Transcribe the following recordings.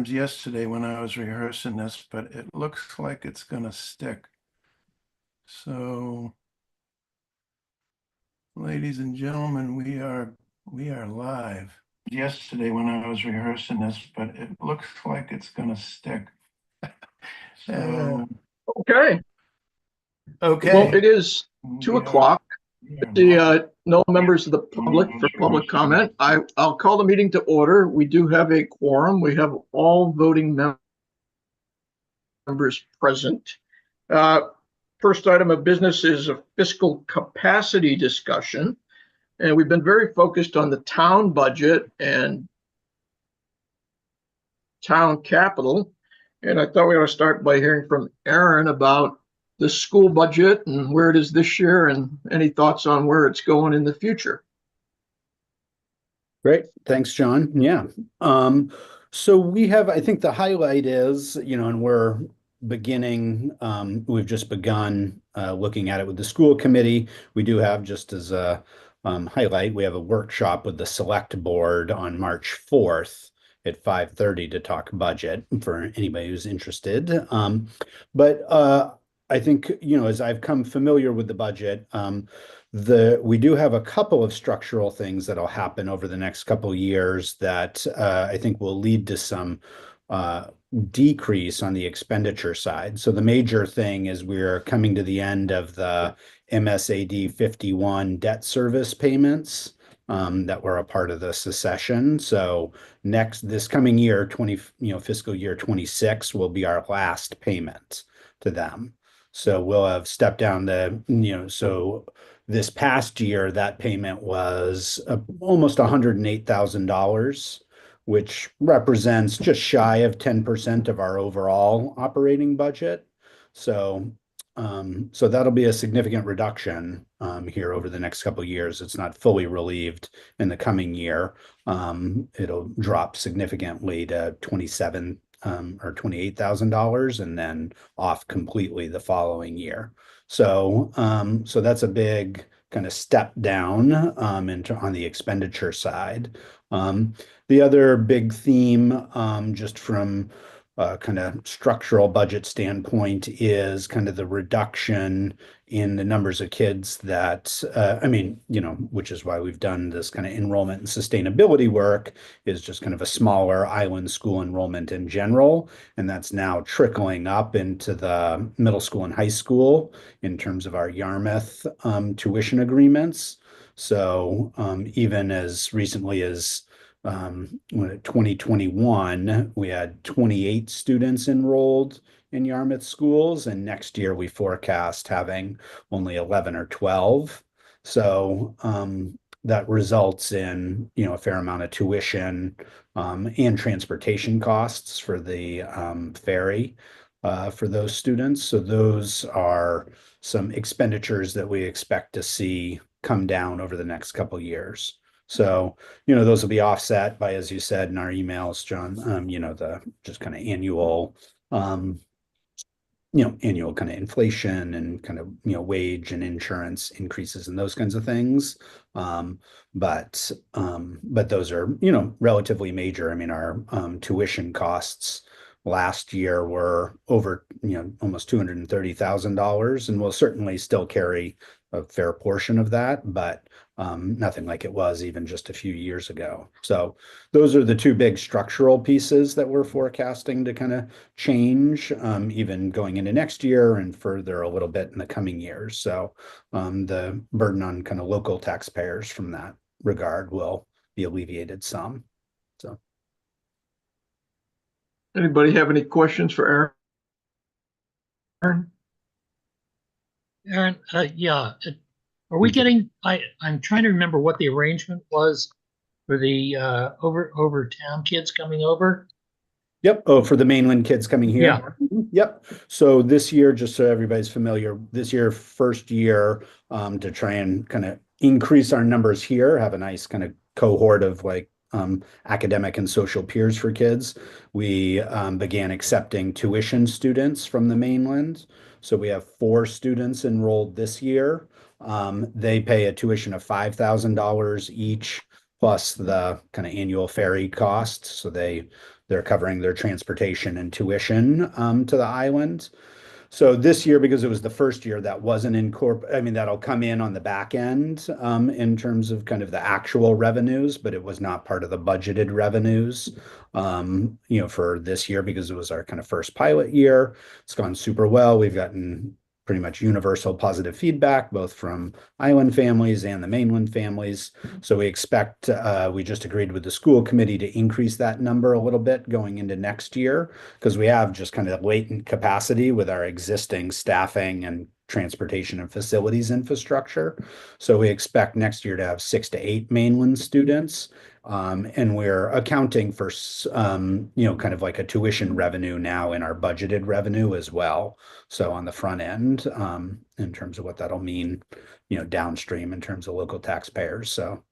yesterday when I was rehearsing this, but it looks like it's gonna stick. So, ladies and gentlemen, we are live. Yesterday when I was rehearsing this, but it looks like it's gonna stick. So, Okay, well, okay, it is two we are, o'clock. we are The live. no members of the public for public comment. I'll call the meeting to order. We do have a quorum. We have all voting members present. Uh, First item of business is a fiscal capacity discussion. And we've been very focused on the town budget and town capital. And I thought we ought to start by hearing from Aaron about the school budget and where it is this year and any thoughts on where it's going in the future. Great. Thanks, John. Yeah. So we have, I think the highlight is, and we're we've just begun looking at it with the school committee. We do have, just as a highlight, we have a workshop with the select board on March 4th at 5:30 to talk budget for anybody who's interested. But I think, as I've come familiar with the budget, we do have a couple of structural things that'll happen over the next couple of years that I think will lead to some decrease on the expenditure side. So the major thing is we're coming to the end of the MSAD 51 debt service payments that were a part of the secession. So this coming year, fiscal year 26 will be our last payment to them. So we'll have stepped down so this past year, that payment was almost $108,000, which represents just shy of 10% of our overall operating budget. So that'll be a significant reduction here over the next couple of years. It's not fully relieved in the coming year. It'll drop significantly to 27 or $28,000 and then off completely the following year. So that's a big kind of step down on the expenditure side. The other big theme, just from kind of structural budget standpoint, is kind of the reduction in the numbers of kids that, which is why we've done this kind of enrollment and sustainability work, is just kind of a smaller island school enrollment in general. And that's now trickling up into the middle school and high school in terms of our Yarmouth tuition agreements. So even as recently as 2021, we had 28 students enrolled in Yarmouth schools, and next year we forecast having only 11 or 12. So that results in a fair amount of tuition and transportation costs for the ferry for those students. So those are some expenditures that we expect to see come down over the next couple of years. So, those will be offset by, as you said in our emails, John, the just kind of annual kind of inflation and kind of, wage and insurance increases and those kinds of things. But those are, relatively major. I mean, our tuition costs last year were over, almost $230,000, and we'll certainly still carry a fair portion of that, but nothing like it was even just a few years ago. So those are the two big structural pieces that we're forecasting to kind of change, even going into next year and further a little bit in the coming years. So the burden on kind of local taxpayers from that regard will be alleviated some. So. Anybody have any questions for Aaron? Aaron, yeah. Are we getting, I'm trying to remember what the arrangement was for the over town kids coming over. Yep. Oh, for the mainland kids coming here. Yeah. Yep. So this year, just so everybody's familiar, this year, first year, to try and kind of increase our numbers here, have a nice kind of cohort of like academic and social peers for kids. We began accepting tuition students from the mainland. So we have 4 students enrolled this year. They pay a tuition of $5,000 each, plus the kind of annual ferry costs. So they they're covering their transportation and tuition to the island. So this year, because it was the first year, that wasn't I mean, that'll come in on the back end in terms of kind of the actual revenues, but it was not part of the budgeted revenues, for this year because it was our kind of first pilot year. It's gone super well. We've gotten pretty much universal positive feedback, both from island families and the mainland families. So we expect, we just agreed with the school committee to increase that number a little bit going into next year, because we have just kind of latent capacity with our existing staffing and transportation and facilities infrastructure. So we expect next year to have 6 to 8 mainland students. And we're accounting for, kind of like a tuition revenue now in our budgeted revenue as well. So on the front end, in terms of what that'll mean, downstream in terms of local taxpayers. So,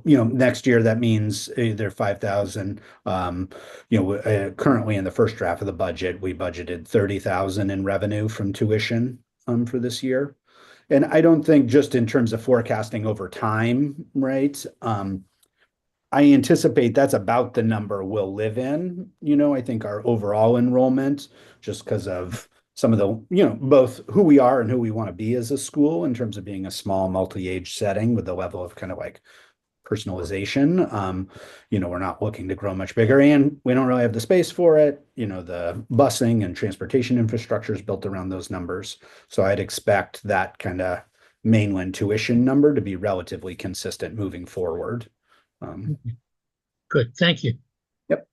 next year that means they're 5,000. Currently in the first draft of the budget, we budgeted 30,000 in revenue from tuition for this year. And I don't think, just in terms of forecasting over time, right? I anticipate that's about the number we'll live in. I think our overall enrollment, just because of some of the, both who we are and who we want to be as a school in terms of being a small multi-age setting with the level of kind of like personalization. We're not looking to grow much bigger, and we don't really have the space for it. The busing and transportation infrastructure is built around those numbers. So I'd expect that kind of mainland tuition number to be relatively consistent moving forward. Good, thank you. Yep.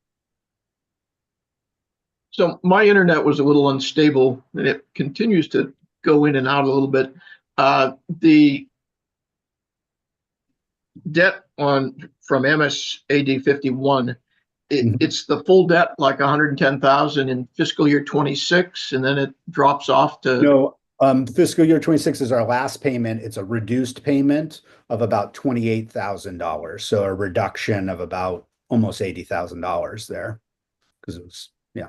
So my internet was a little unstable, and it continues to go in and out a little bit. The debt from MSAD 51, it's the full debt, like 110,000 in fiscal year 26, and then it drops off to. No, fiscal year 26 is our last payment. It's a reduced payment of about $28,000. So a reduction of about almost $80,000 there, because it was, yeah.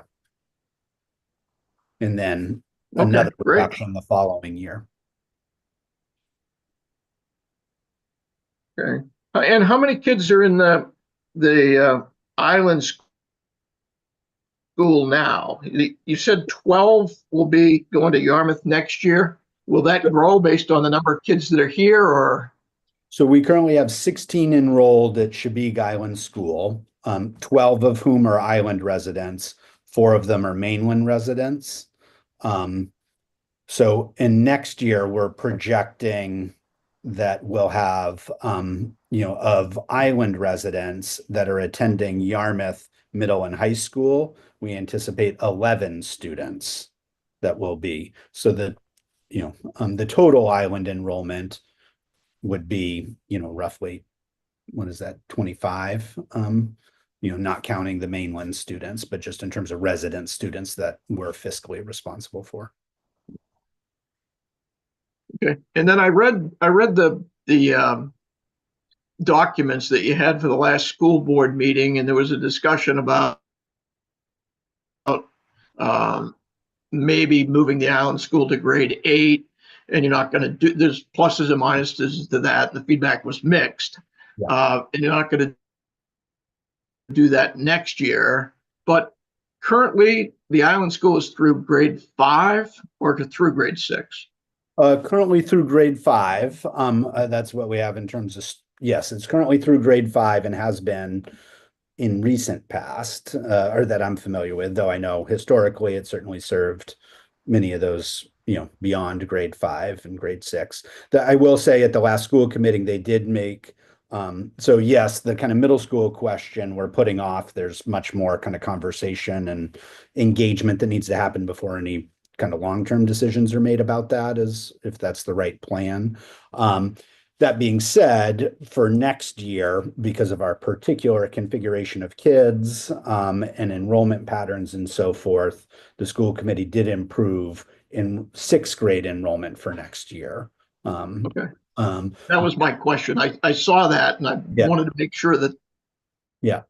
And then another reduction the following year. Okay. And how many kids are in the island school now? You said 12 will be going to Yarmouth next year. Will that grow based on the number of kids that are here, or? So we currently have 16 enrolled at Chebeague Island School, 12 of whom are island residents, 4 of them are mainland residents. So in next year, we're projecting that we'll have, of island residents that are attending Yarmouth Middle and High School, we anticipate 11 students that will be. So that, the total island enrollment would be, roughly, what is that, 25? Not counting the mainland students, but just in terms of resident students that we're fiscally responsible for. Okay, and then I read the documents that you had for the last school board meeting, and there was a discussion about maybe moving the island school to grade 8, and you're not going to do. There's pluses and minuses to that. The feedback was mixed, and you're not going to do that next year. But currently, the island school is through grade 5 or through grade 6. Currently through grade 5. That's what we have in terms of, yes, it's currently through grade 5 and has been in recent past, or that I'm familiar with, though I know historically it certainly served many of those, beyond grade 5 and grade 6. I will say at the last school committee, they did make, so yes, the kind of middle school question we're putting off. There's much more kind of conversation and engagement that needs to happen before any kind of long-term decisions are made about that, as if that's the right plan. That being said, for next year, because of our particular configuration of kids and enrollment patterns and so forth, the school committee did improve in 6th grade enrollment for next year. Okay. That was my question. I saw that, and I wanted to make sure that. Yeah.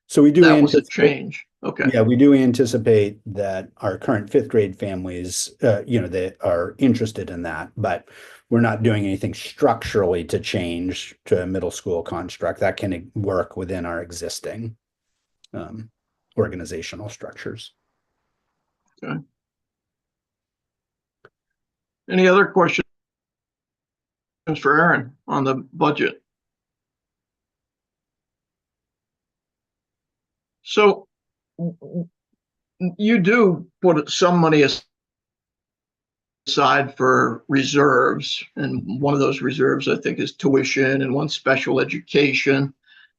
So we do that was a change. Okay. Yeah, we do anticipate that our current 5th grade families, that are interested in that, but we're not doing anything structurally to change to a middle school construct that can work within our existing organizational structures. Any other questions for Aaron on the budget? So you do put some money aside for reserves, and one of those reserves I think is tuition and one special education.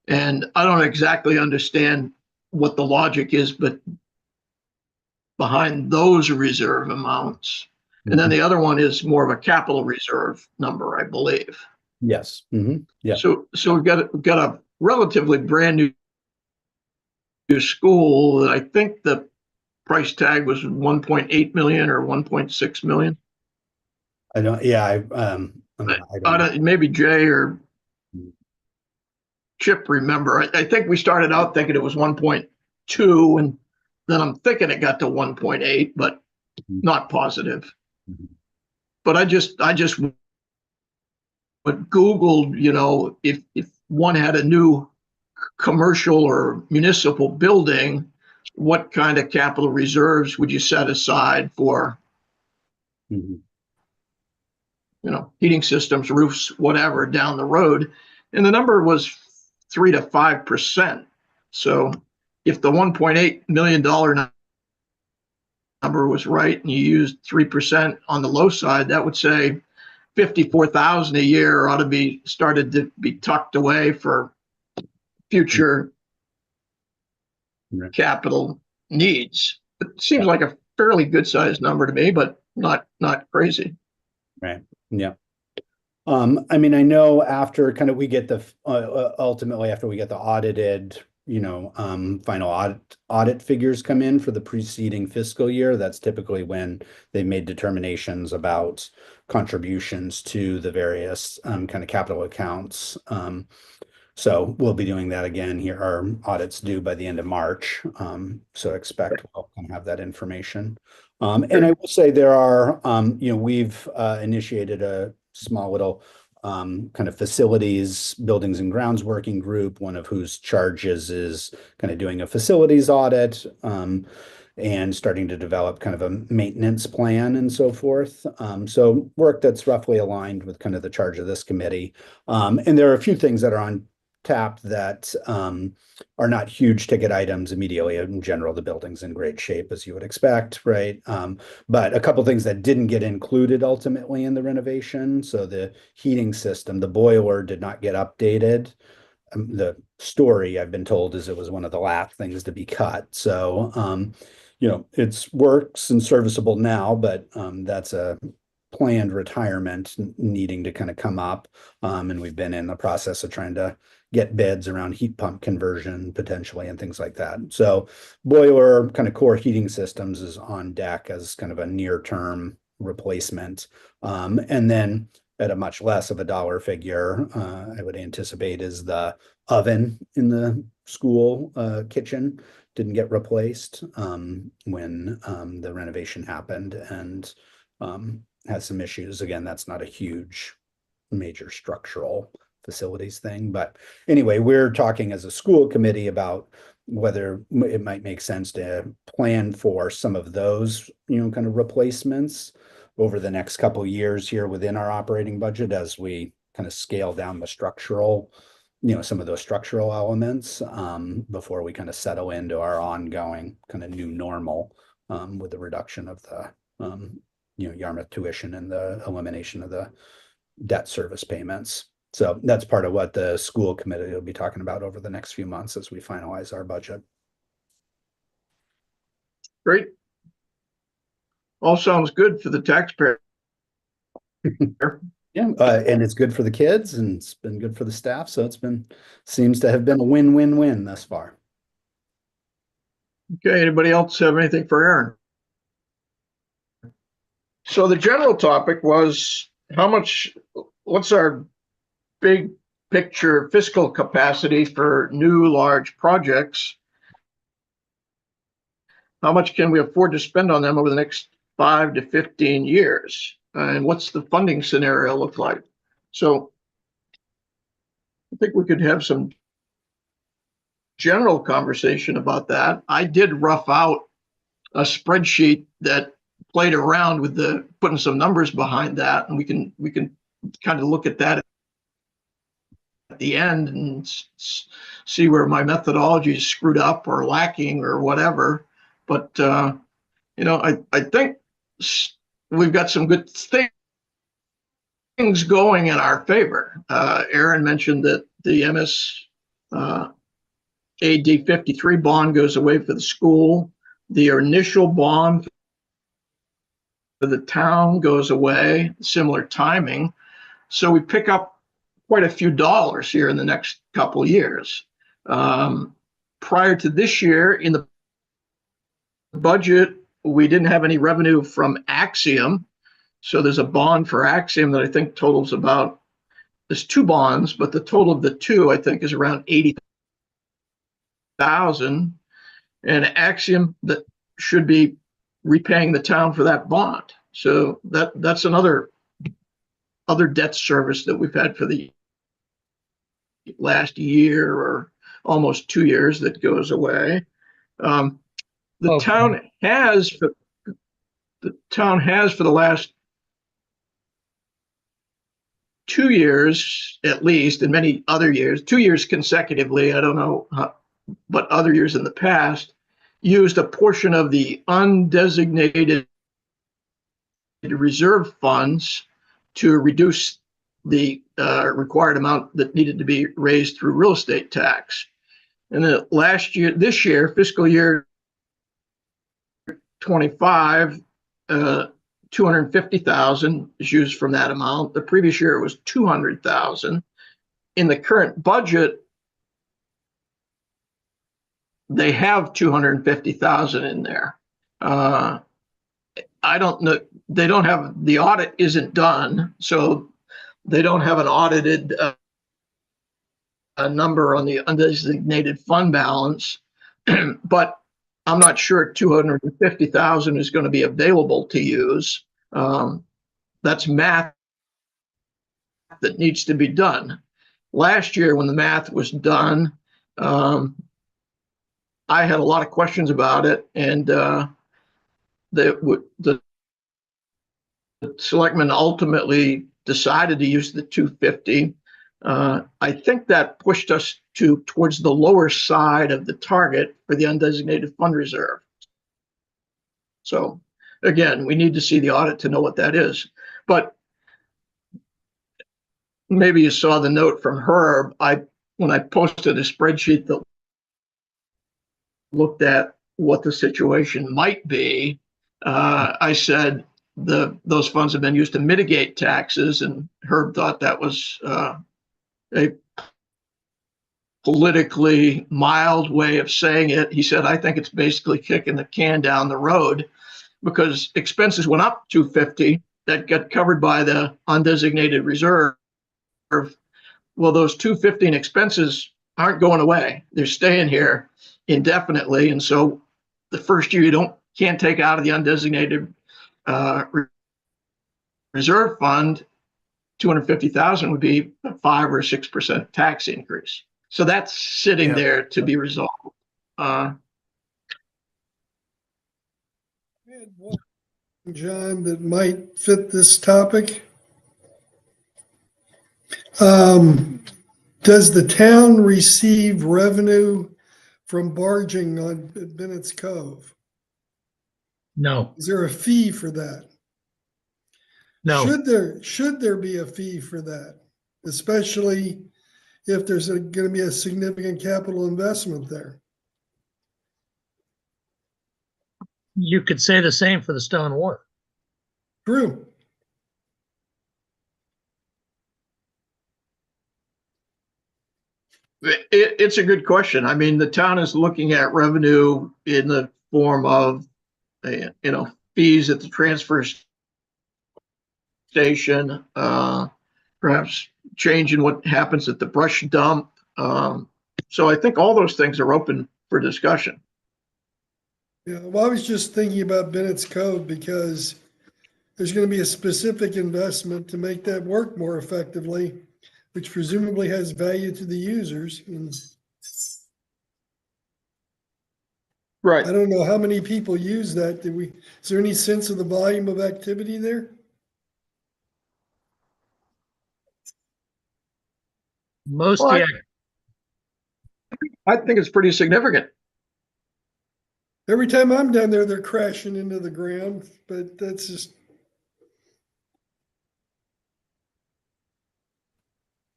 And I don't exactly understand what the logic is, but behind those reserve amounts. And then the other one is more of a capital reserve number, I believe. Yes. Yeah. So we've got a relatively brand new school that I think the price tag was 1.8 million or 1.6 million. I don't. Yeah. I don't. Maybe Jay or Chip remember. I think we started out thinking it was 1.2, and then I'm thinking it got to 1.8, but not positive. But I just Googled, you know, if one had a new commercial or municipal building, what kind of capital reserves would you set aside for, you know, heating systems, roofs, whatever down the road? And the number was 3 to 5%. So if the $1.8 million number was right and you used 3% on the low side, that would say 54,000 a year ought to be started to be tucked away for future capital needs. It seems like a fairly good sized number to me, but not crazy. Right. Yeah. I mean, I know after kind of we get the ultimately after we get the audited, you know, final audit figures come in for the preceding fiscal year, that's typically when they made determinations about contributions to the various kind of capital accounts. So we'll be doing that again here. Our audit's due by the end of March. So expect we'll kind of have that information. And I will say there are, you know, we've initiated a small little kind of facilities, buildings and grounds working group, one of whose charges is kind of doing a facilities audit and starting to develop kind of a maintenance plan and so forth. So work that's roughly aligned with kind of the charge of this committee. And there are a few things that are on tap that are not huge ticket items immediately. In general, the building's in great shape, as you would expect, right? But a couple things that didn't get included ultimately in the renovation. So the heating system, the boiler did not get updated. The story I've been told is it was one of the last things to be cut. So, you know, it's works and serviceable now, but that's a planned retirement needing to kind of come up. And we've been in the process of trying to get bids around heat pump conversion potentially and things like that. So boiler kind of core heating systems is on deck as kind of a near term replacement. And then at a much less of a dollar figure, I would anticipate is the oven in the school kitchen didn't get replaced when the renovation happened and has some issues. Again, that's not a huge major structural facilities thing. But anyway, we're talking as a school committee about whether it might make sense to plan for some of those, you know, kind of replacements over the next couple of years here within our operating budget as we kind of scale down the structural, you know, some of those structural elements before we kind of settle into our ongoing kind of new normal with the reduction of the, you know, Yarmouth tuition and the elimination of the debt service payments. So that's part of what the school committee will be talking about over the next few months as we finalize our budget. Great. All sounds good for the taxpayer. Yeah, and it's good for the kids and it's been good for the staff. So it's been, seems to have been a win-win-win thus far. Okay, anybody else have anything for Aaron? So the general topic was what's our big picture fiscal capacity for new large projects? How much can we afford to spend on them over the next 5 to 15 years? And what's the funding scenario look like? So I think we could have some general conversation about that. I did rough out a spreadsheet that played around with putting some numbers behind that, and we can kind of look at that at the end and see where my methodology is screwed up or lacking or whatever. But I think we've got some good things going in our favor. Aaron mentioned that the AD 53 bond goes away for the school. The initial bond for the town goes away, similar timing. So we pick up quite a few dollars here in the next couple of years. Prior to this year, in the budget, we didn't have any revenue from Axiom. So there's a bond for Axiom that I think totals about, there's two bonds, but the total of the two, I think, is around 80,000. And Axiom that should be repaying the town for that bond. So that's another debt service that we've had for the last year or almost 2 years that goes away. The town has for the last 2 years, at least, and many other years, 2 years consecutively, I don't know, but other years in the past, used a portion of the undesignated reserve funds to reduce the required amount that needed to be raised through real estate tax. And then this year, fiscal year 25, 250,000 is used from that amount. The previous year it was 200,000. In the current budget, they have 250,000 in there. I don't know. They don't have, the audit isn't done, so they don't have an audited number on the undesignated fund balance. But I'm not sure 250,000 is going to be available to use. That's math that needs to be done. Last year, when the math was done, I had a lot of questions about it, and the selectmen ultimately decided to use the 250. I think that pushed us towards the lower side of the target for the undesignated fund reserve. So again, we need to see the audit to know what that is. But maybe you saw the note from Herb. When I posted a spreadsheet that looked at what the situation might be, I said those funds have been used to mitigate taxes, and Herb thought that was a politically mild way of saying it. He said, I think it's basically kicking the can down the road because expenses went up 250 that got covered by the undesignated reserve. Well, those 250 in expenses aren't going away. They're staying here indefinitely. And so the first year you can't take out of the undesignated reserve fund, 250,000 would be a 5 or 6% tax increase. So that's sitting there to be resolved. John, that might fit this topic. Does the town receive revenue from barging on Bennett's Cove? No, Is there a fee for that? no. Should there be a fee for that, especially if there's going to be a significant capital investment there? You could say the same for the stone wharf. True. It's a good question. I mean, the town is looking at revenue in the form of, fees at the transfer station, perhaps changing what happens at the brush dump. So I think all those things are open for discussion. Yeah, well, I was just thinking about Bennett's Cove because there's going to be a specific investment to make that work more effectively, which presumably has value to the users. And Right. I don't know how many people use that. Is there any sense of the volume of activity there? Most Well, of the I think it's pretty significant. Every time I'm down there, they're crashing into the ground, but that's just.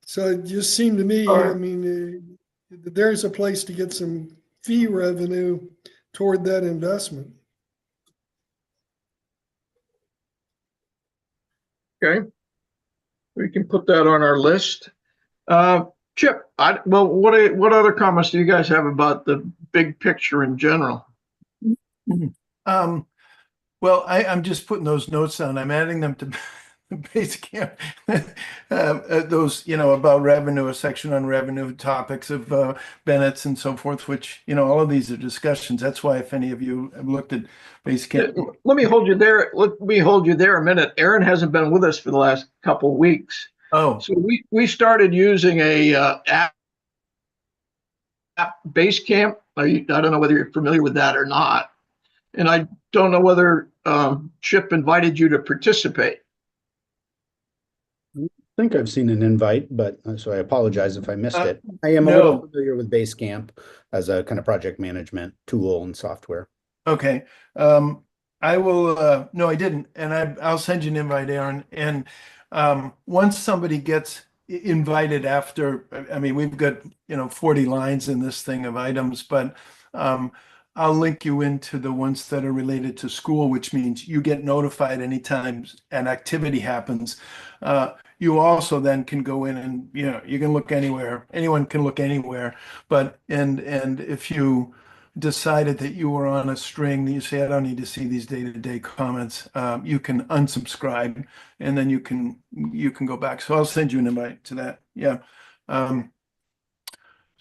So it just seemed to me, All I right. mean, there's a place to get some fee revenue toward that investment. Okay. We can put that on our list. Chip, what other comments do you guys have about the big picture in general? Um, well, I'm just putting those notes down. I'm adding them to Basecamp. Those, about revenue, a section on revenue, topics of Bennett's and so forth, which, all of these are discussions. That's why if any of you have looked at Basecamp. Let me hold you there. Let me hold you there a minute. Aaron hasn't been with us for the last couple of weeks. Oh, So we started using a app Basecamp. I don't know whether you're familiar with that or not. And I don't know whether Chip invited you to participate. I think I've seen an invite, but so I apologize if I missed it. I am a no. little familiar with Basecamp as a kind of project management tool and software. Okay. I will, no, I didn't. And I'll send you an invite, Aaron. And once somebody gets invited after, I mean, we've got, 40 lines in this thing of items, but I'll link you into the ones that are related to school, which means you get notified anytime an activity happens. You also then can go in and, you can look anywhere. Anyone can look anywhere. But, and if you decided that you were on a string, you say, I don't need to see these day-to-day comments, you can unsubscribe and then you can go back. So I'll send you an invite to that. Yeah.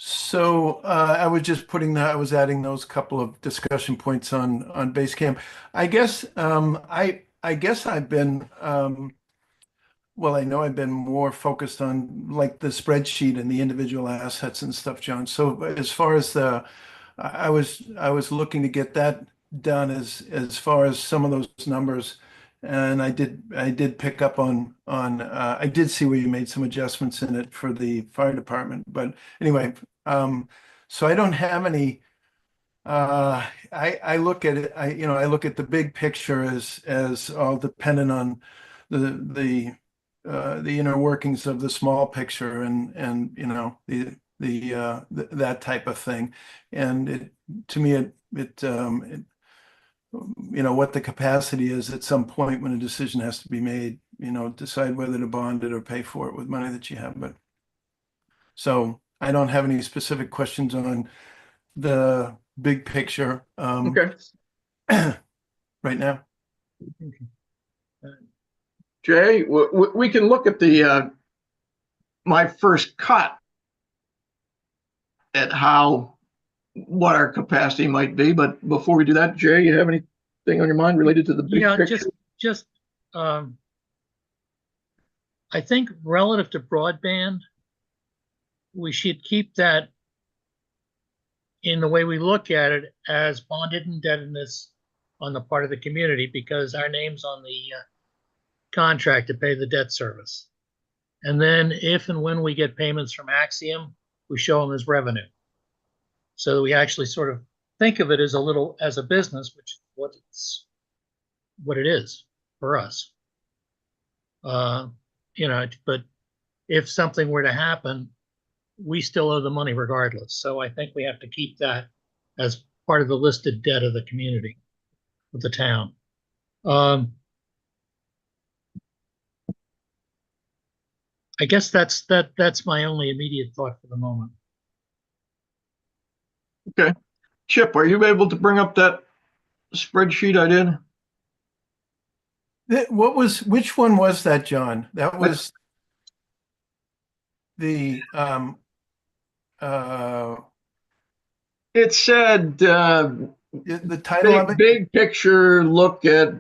So I was just I was adding those couple of discussion points on Basecamp. I guess I guess I've been well, I know I've been more focused on like the spreadsheet and the individual assets and stuff, John. So as far as I was looking to get that done as far as some of those numbers, and I did pick up on I did see where you made some adjustments in it for the fire department. But anyway, so I don't have any. I look at it. I look at the big picture as all dependent on the inner workings of the small picture and that type of thing. And to me, what the capacity is at some point when a decision has to be made, decide whether to bond it or pay for it with money that you have. But so I don't have any specific questions on the big picture Okay. right now. Jay, we can look at the my first cut at what our capacity might be. But before we do that, Jay, you have anything on your mind related to the big picture? just I think relative to broadband, we should keep that in the way we look at it as bonded indebtedness on the part of the community because our name's on the contract to pay the debt service. And then if and when we get payments from Axiom, we show them as revenue. So we actually sort of think of it as a business, which is what it is for us. But if something were to happen, we still owe the money regardless. So I think we have to keep that as part of the listed debt of the community, of the town. I guess that's my only immediate thought for the moment. Okay. Chip, are you able to bring up that spreadsheet I did? Which one was that, John? That was the It said the title of it. big picture look at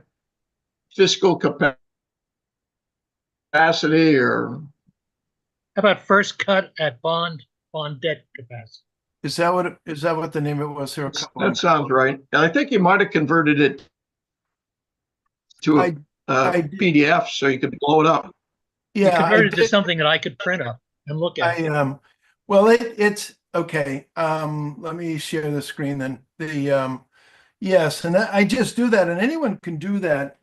fiscal capacity or How about first cut at bond debt capacity? Is that what the name of it was? There were a couple. That sounds right. And I think you might have converted it to I a did. PDF so you could blow it up. You Yeah, I converted to did. something that I could print up and look at. Well, it's okay. Let me share the screen then. Yes, and I just do that, and anyone can do that.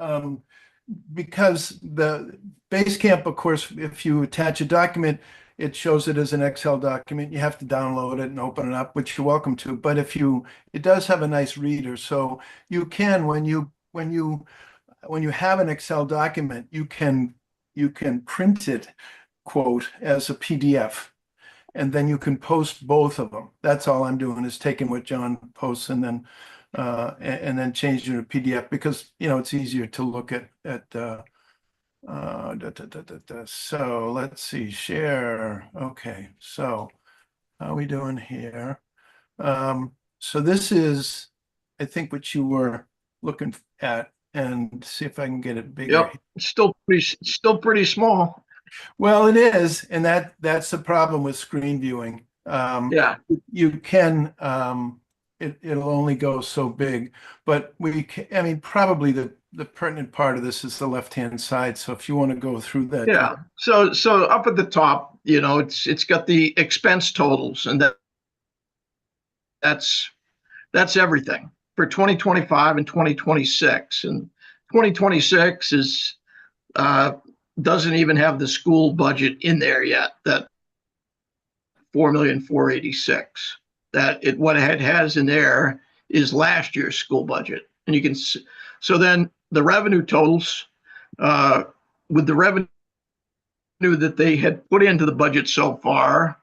Because the Basecamp, of course, if you attach a document, it shows it as an Excel document. You have to download it and open it up, which you're welcome to. But it does have a nice reader, so you can when you have an Excel document, you can print it, quote, as a PDF, and then you can post both of them. That's all I'm doing is taking what John posts and then changing it to PDF because it's easier to look at. So let's see, share. Okay, so how are we doing here? So this is, I think, what you were looking at, and see if I can get it bigger. Yep, it's still pretty small. Well, it is, and that's the problem with screen viewing. Yeah, You can, it'll only go so big, but I mean, probably the pertinent part of this is the left-hand side. So if you want to go through that. yeah. So up at the top, it's got the expense totals, and that's everything for 2025 and 2026. And 2026 is doesn't even have the school budget in there yet. That 4,486,000. What it has in there is last year's school budget, and you can. So then the revenue totals, with the revenue that they had put into the budget so far,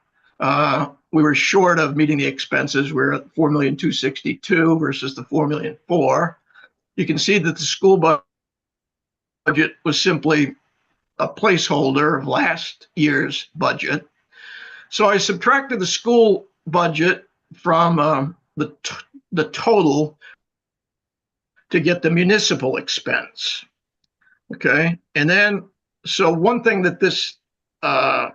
we were short of meeting the expenses. We're at 4,262,000 versus the 4,004,000. You can see that the school budget was simply a placeholder of last year's budget. So I subtracted the school budget from the total to get the municipal expense. Okay, and then so one thing that this I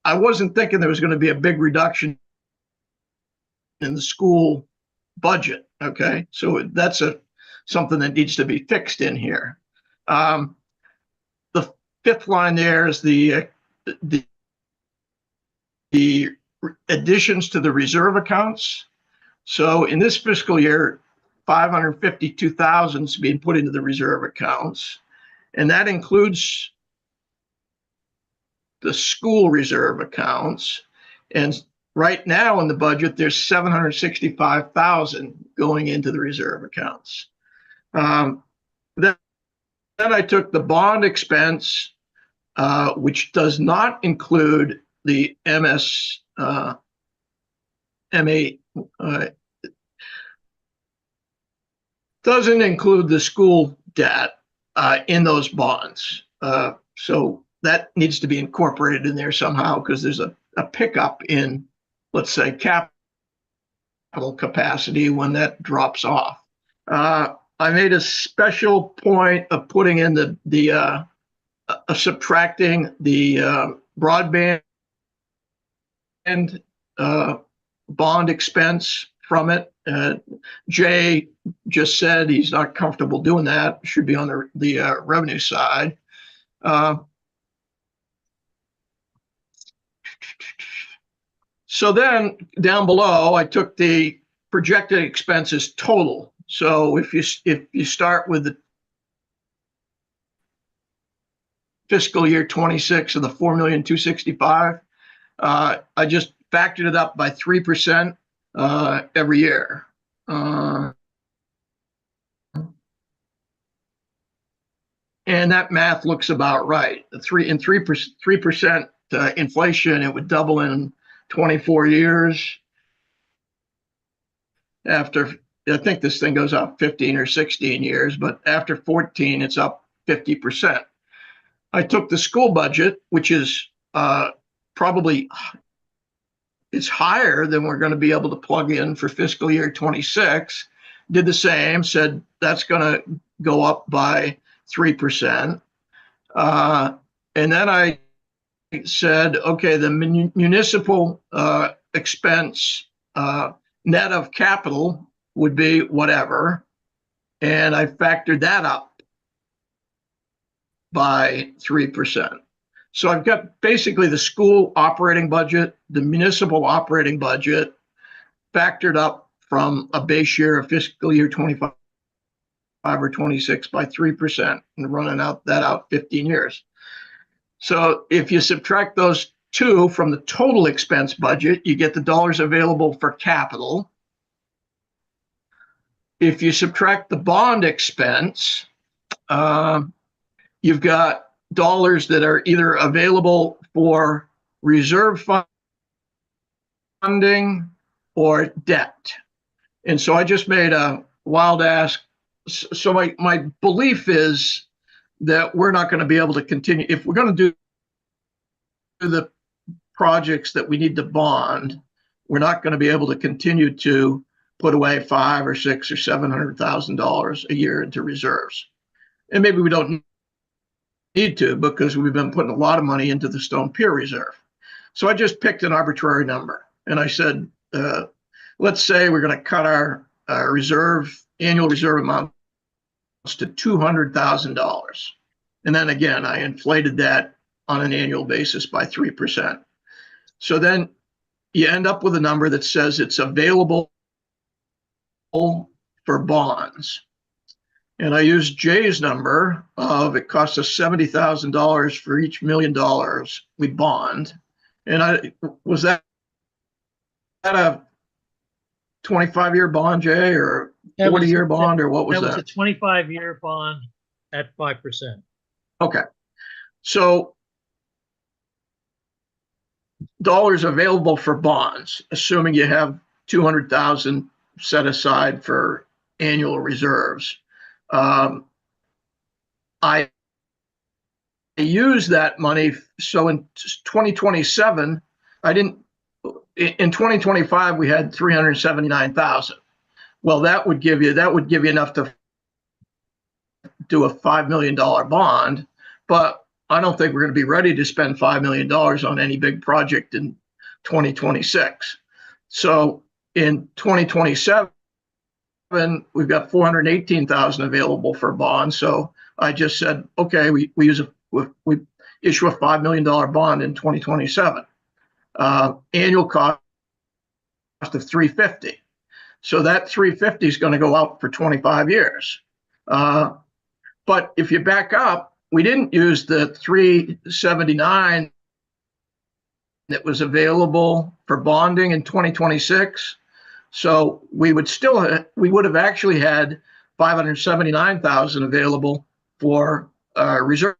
wasn't thinking there was going to be a big reduction in the school budget. Okay, so that's something that needs to be fixed in here. The fifth line there is the additions to the reserve accounts. So in this fiscal year, 552,000 is being put into the reserve accounts, and that includes the school reserve accounts. And right now in the budget, there's 765,000 going into the reserve accounts. Then I took the bond expense, which does not include the MA, doesn't include the school debt in those bonds. So that needs to be incorporated in there somehow because there's a pickup in, let's say, capital capacity when that drops off. I made a special point of putting in subtracting the broadband bond expense from it. Jay just said he's not comfortable doing that. It should be on the revenue side. So then down below, I took the projected expenses total. So if you start with the fiscal year 26 of the 4,265,000, I just factored it up by 3% every year. And that math looks about right. 3% inflation, it would double in 24 years. After, I think this thing goes up 15 or 16 years, but after 14, it's up 50%. I took the school budget, which is probably it's higher than we're going to be able to plug in for fiscal year 26. Did the same, said that's going to go up by 3%. And then I said, okay, the municipal expense, net of capital would be whatever. And I factored that up by 3%. So I've got basically the school operating budget, the municipal operating budget factored up from a base year of fiscal year 25 or 26 by 3% and running out 15 years. So if you subtract those two from the total expense budget, you get the dollars available for capital. If you subtract the bond expense, you've got dollars that are either available for reserve funding or debt. And so I just made a wild ask. So my belief is that we're not going to be able to continue. If we're going to do the projects that we need to bond, we're not going to be able to continue to put away $500,000 or $600,000 or $700,000 a year into reserves. And maybe we don't need to, because we've been putting a lot of money into the Stone Pier Reserve. So I just picked an arbitrary number, and I said, let's say we're going to cut our annual reserve amount to $200,000. And then again, I inflated that on an annual basis by 3%. So then you end up with a number that says it's available for bonds. And I used Jay's number of it costs us $70,000 for each $1 million we bond. And was that a 25-year bond, Jay, or 40-year bond, or what was that? That was a 25-year bond at 5%. Okay. So dollars available for bonds, assuming you have 200,000 set aside for annual reserves. I use that money. So in 2027, in 2025, we had 379,000. Well, that would give you enough to do a $5 million bond, but I don't think we're going to be ready to spend $5 million on any big project in 2026. So in 2027, we've got 418,000 available for bonds. So I just said, okay, we issue a $5 million bond in 2027. Annual cost of 350. So that 350 is going to go out for 25 years. But if you back up, we didn't use the 379 that was available for bonding in 2026. So we would have actually had 579,000 available for reserve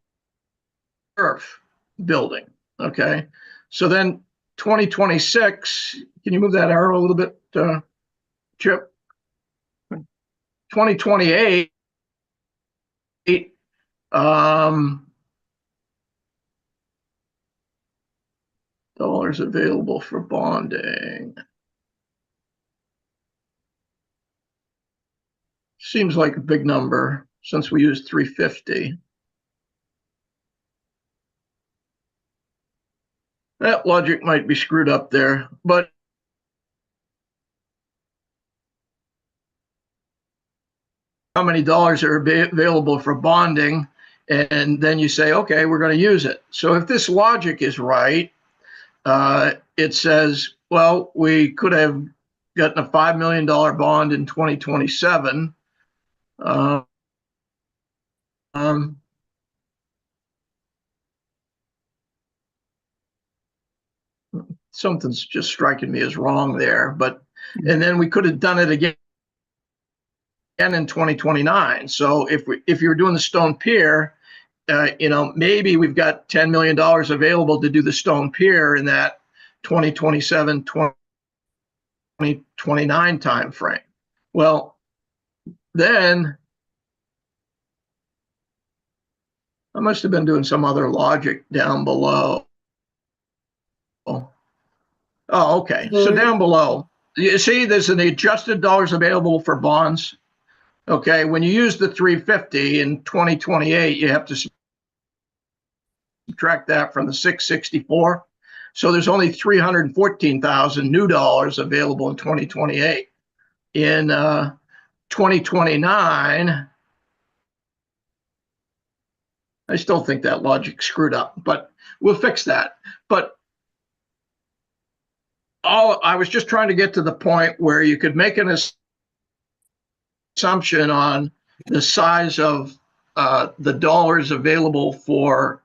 building. Okay. So then 2026, can you move that arrow a little bit, Chip? 2028, dollars available for bonding. Seems like a big number since we used 350. That logic might be screwed up there, but how many dollars are available for bonding? And then you say, okay, we're going to use it. So if this logic is right, it says, well, we could have gotten a $5 million bond in 2027. Something's just striking me as wrong there, and then we could have done it again in 2029. So if you're doing the Stone Pier, maybe we've got $10 million available to do the Stone Pier in that 2027, 2029 timeframe. Well, then I must have been doing some other logic down below. Oh, okay. So down below, you see there's an adjusted dollars available for bonds. Okay, when you use the 350 in 2028, you have to subtract that from the 664. So there's only 314,000 new dollars available in 2028. In 2029, I still think that logic screwed up, but we'll fix that. But I was just trying to get to the point where you could make an assumption on the size of the dollars available for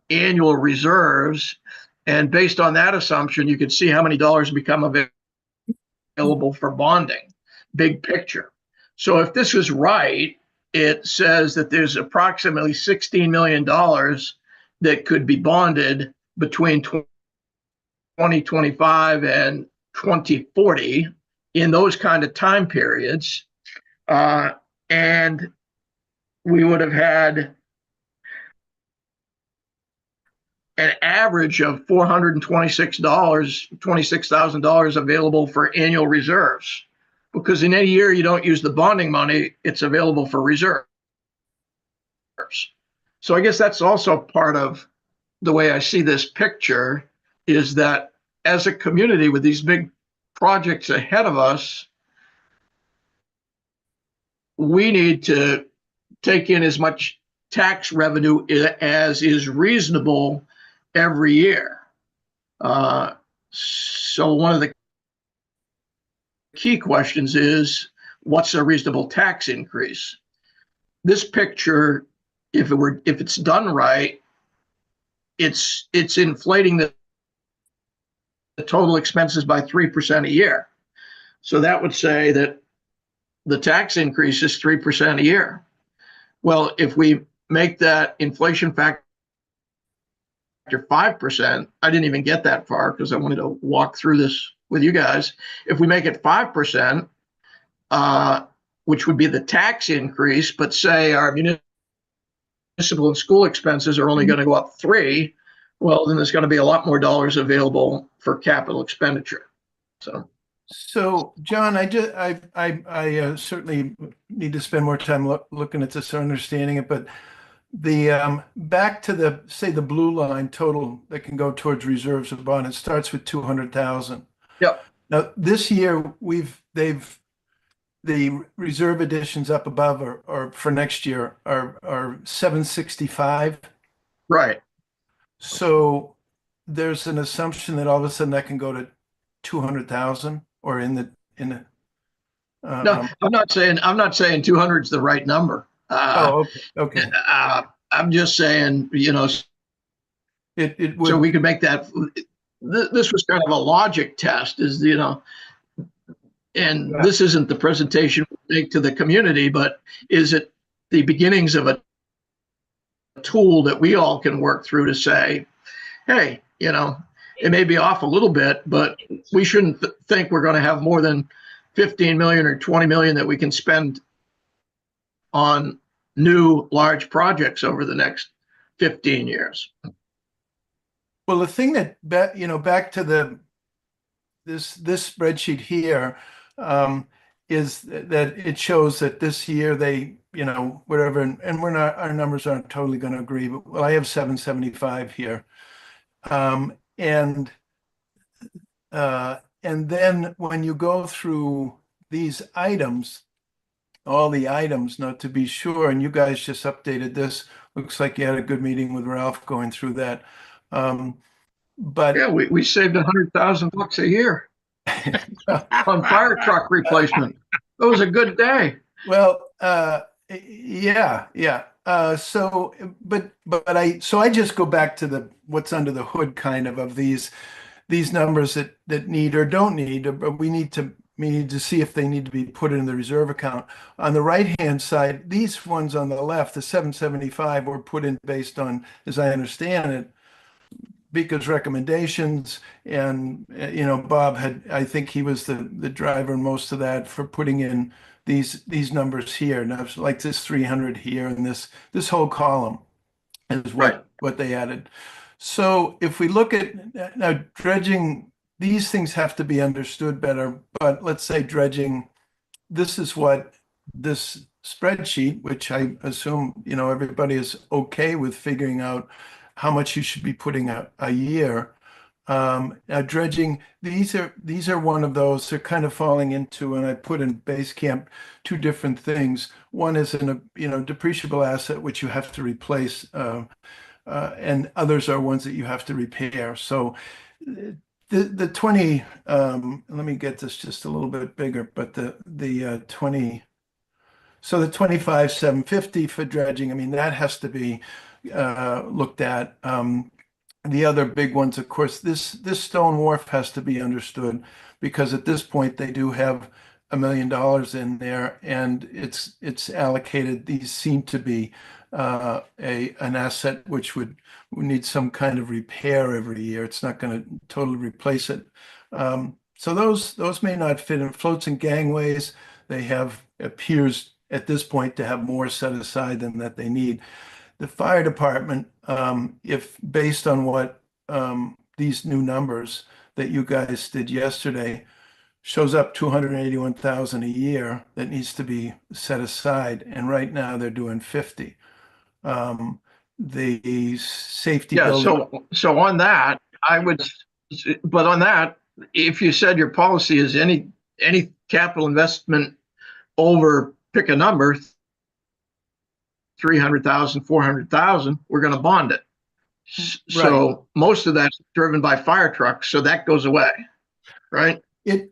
annual reserves. And based on that assumption, you could see how many dollars become available for bonding, big picture. So if this is right, it says that there's approximately $16 million that could be bonded between 2025 and 2040 in those kind of time periods. And we would have had an average of $26,000 available for annual reserves, because in any year you don't use the bonding money, it's available for reserves. So I guess that's also part of the way I see this picture, is that as a community with these big projects ahead of us, we need to take in as much tax revenue as is reasonable every year. So one of the key questions is, what's a reasonable tax increase? This picture, if it's done right, it's inflating the total expenses by 3% a year. So that would say that the tax increase is 3% a year. Well, if we make that inflation factor 5%, I didn't even get that far because I wanted to walk through this with you guys. If we make it 5%, which would be the tax increase, but say our municipal and school expenses are only going to go up 3%, well, then there's going to be a lot more dollars available for capital expenditure. So, John, I certainly need to spend more time looking at this or understanding it, but the back to the, say, the blue line total that can go towards reserves of bond, it starts with 200,000. Yep. Now this year the reserve additions up above or for next year are 765. Right. So there's an assumption that all of a sudden that can go to 200,000 or in the No, I'm not saying 200 is the right number. Okay. I'm just saying, It would, so we could make that. This was kind of a logic test, and Yeah. this isn't the presentation we make to the community, but is it the beginnings of a tool that we all can work through to say, hey, it may be off a little bit, but we shouldn't think we're going to have more than 15 million or 20 million that we can spend on new large projects over the next 15 years. well, the thing that back to this spreadsheet here, is that it shows that this year they, whatever, and our numbers aren't totally going to agree, but I have 775 here. And then when you go through these items, all the items, now to be sure, and you guys just updated this, looks like you had a good meeting with Ralph going through that. But yeah, we saved $100,000 a year on fire truck replacement. It was a good day. Well, yeah. So I just go back to what's under the hood kind of these numbers that need or don't need, but we need to see if they need to be put in the reserve account. On the right-hand side, these ones on the left, the 775 were put in based on, as I understand it, Beaker's recommendations, and Bob I think he was the driver in most of that for putting in these numbers here. Now, like this 300 here, and this whole column is what they added. So if we look at now dredging, these things have to be understood better. But let's say dredging, this is what this spreadsheet, which I assume everybody is okay with figuring out how much you should be putting a year. Now dredging, these are one of those, they're kind of falling into, and I put in base camp two different things. One is depreciable asset, which you have to replace, and others are ones that you have to repair. So the 20, let me get this just a little bit bigger, but the 20, so the 25,750 for dredging, I mean, that has to be looked at. The other big ones, of course, this stone wharf has to be understood, because at this point they do have $1 million in there, and it's allocated. These seem to be an asset which would need some kind of repair every year. It's not going to totally replace it. So those may not fit in. Floats and gangways, they have, appears at this point to have more set aside than that they need. The fire department, if based on what these new numbers that you guys did yesterday, shows up 281,000 a year that needs to be set aside, and right now they're doing 50. The safety Yeah, building. so on that, but on that, if you said your policy is any capital investment over, pick a number, 300,000, 400,000, we're going to bond it. So most of that's driven by fire trucks, so that goes away, right?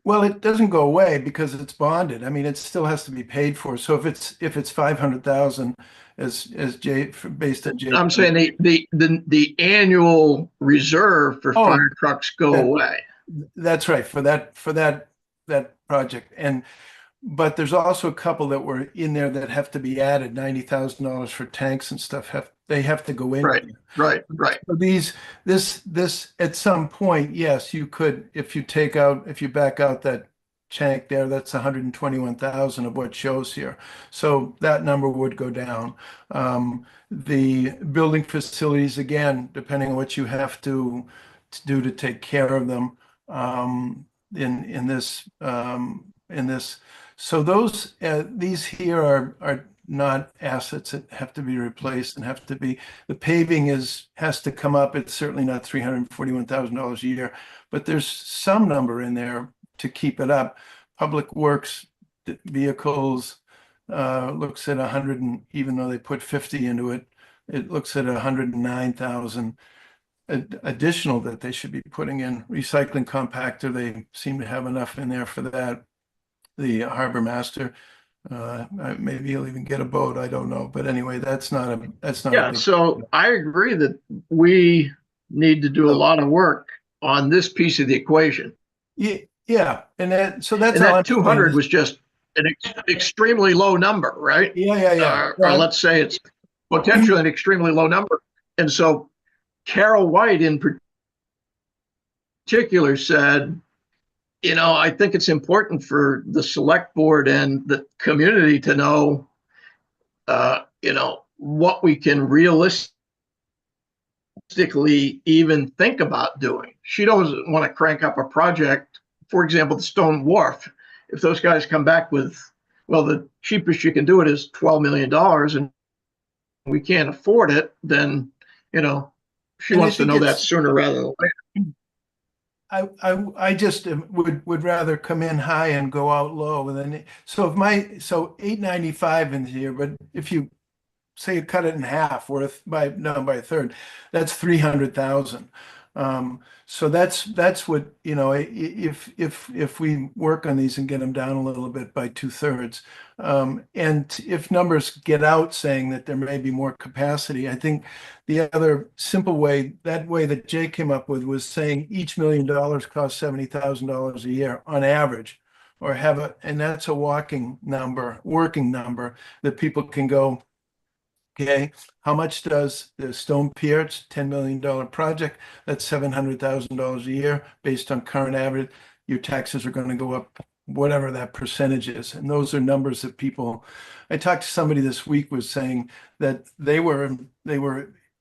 Well, it doesn't go away because it's bonded. I mean, it still has to be paid for. So if it's 500,000, as Jay, based on Jay, I'm saying the annual reserve for fire trucks go away. That's right, for that project. But there's also a couple that were in there that have to be added. $90,000 for tanks and stuff they have to go in. Right. So this at some point, yes, you could, if you back out that tank there, that's 121,000 of what shows here. So that number would go down. The building facilities, again, depending on what you have to do to take care of them, in this. So these here are not assets that have to be replaced and have to be, the paving has to come up. It's certainly not $341,000 a year, but there's some number in there to keep it up. Public Works vehicles looks at 100, and even though they put 50 into it, it looks at 109,000 additional that they should be putting in. Recycling compactor, they seem to have enough in there for that. The harbor master, maybe he'll even get a boat. I don't know, but anyway, that's not. Yeah. So I agree that we need to do a lot of work on this piece of the equation. Yeah, and that's that 200 was just an extremely low number, right? Yeah. Or let's say it's potentially an extremely low number, and so Carol White in particular said, I think it's important for the select board and the community to know, what we can realistically even think about doing. She doesn't want to crank up a project, for example, the Stone Wharf. If those guys come back with, well, the cheapest you can do it is $12 million and we can't afford it, then, she wants to know that sooner rather than later. I just would rather come in high and go out low, and then so 895 in here, but if you say you cut it in half, by a third, that's 300,000. So that's what, if we work on these and get them down a little bit by 2/3, and if numbers get out saying that there may be more capacity, I think the other simple way, that Jay came up with, was saying each $1 million costs $70,000 a year on average, and that's a working number that people can go, okay, how much does the Stone Pier? It's a $10 million project. That's $700,000 a year based on current average. Your taxes are going to go up, whatever that percentage is. And those are numbers that I talked to somebody this week was saying that they were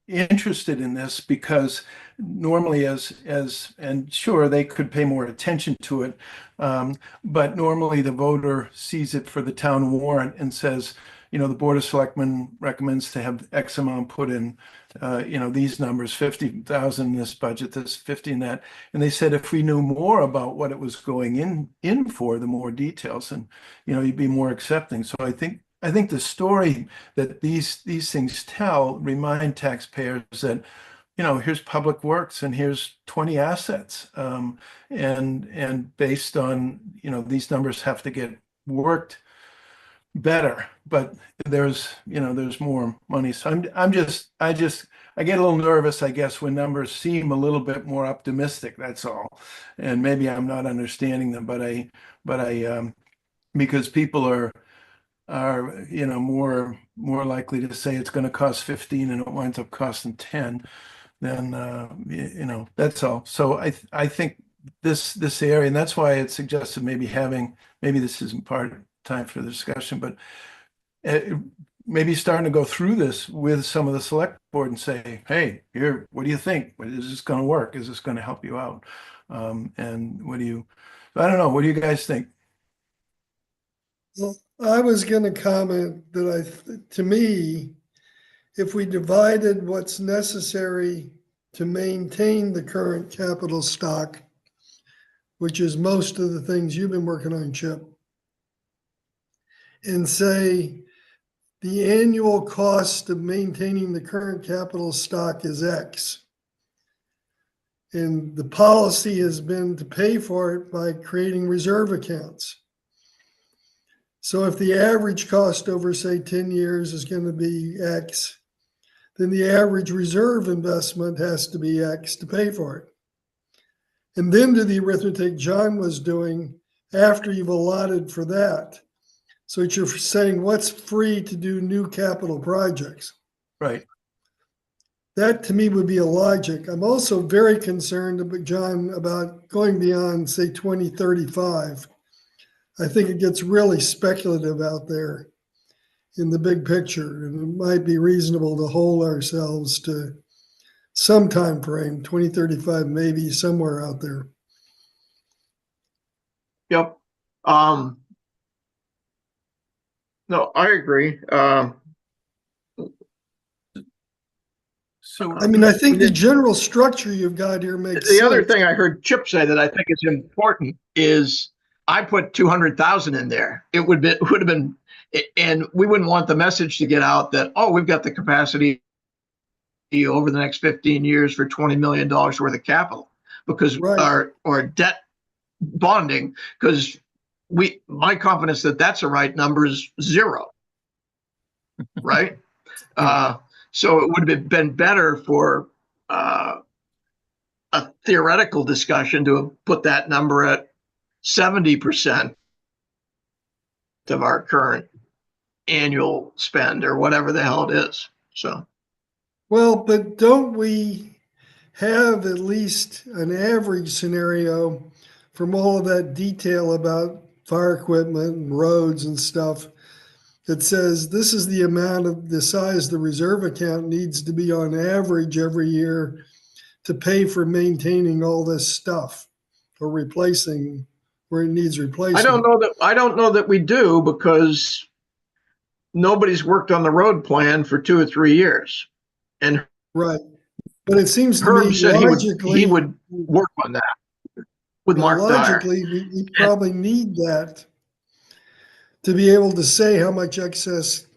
interested in this because normally and sure, they could pay more attention to it. But normally the voter sees it for the town warrant and says, the Board of Selectmen recommends to have X amount put in, these numbers, 50,000 in this budget, this 50 in that. And they said if we knew more about what it was going in for, the more details, and, you'd be more accepting. So I think the story that these things tell remind taxpayers that, here's Public Works and here's 20 assets. And based on, these numbers have to get worked better, but there's more money. So I get a little nervous, I guess, when numbers seem a little bit more optimistic, that's all. And maybe I'm not understanding them, but I because people are more likely to say it's going to cost 15 and it winds up costing 10, then that's all. So I think this area, and that's why it suggested maybe this isn't time for the discussion, but maybe starting to go through this with some of the select board and say, hey, here, what do you think? Is this going to work? Is this going to help you out? And I don't know, what do you guys think? Well, I was going to comment that to me, if we divided what's necessary to maintain the current capital stock, which is most of the things you've been working on, Chip, and say the annual cost of maintaining the current capital stock is X. And the policy has been to pay for it by creating reserve accounts. So if the average cost over, say, 10 years is going to be X, then the average reserve investment has to be X to pay for it. And then do the arithmetic John was doing after you've allotted for that. So you're saying what's free to do new capital projects. Right. That to me would be a logic. I'm also very concerned about, John, about going beyond, say, 2035. I think it gets really speculative out there in the big picture, and it might be reasonable to hold ourselves to some time frame, 2035, maybe somewhere out there. Yep. No, I agree. So I mean, I think the general structure you've got here makes sense. The other thing I heard Chip say that I think is important is I put 200,000 in there. It would have been, and we wouldn't want the message to get out that, oh, we've got the capacity over the next 15 years for $20 million worth of capital, because Right. or debt bonding, because my confidence that that's the right number is 0. Right. So it would have been better for a theoretical discussion to have put that number at 70% of our current annual spend, or whatever the hell it is. So, Well, but don't we have at least an average scenario from all of that detail about fire equipment and roads and stuff that says this is the amount of the size the reserve account needs to be on average every year to pay for maintaining all this stuff or replacing where it needs replacement? I don't know that we do, because nobody's worked on the road plan for 2 or 3 years. And Right. But it seems to Herb me said logically, he would work on that with Mark Dyer. logically, we probably need that to be able to say how much excess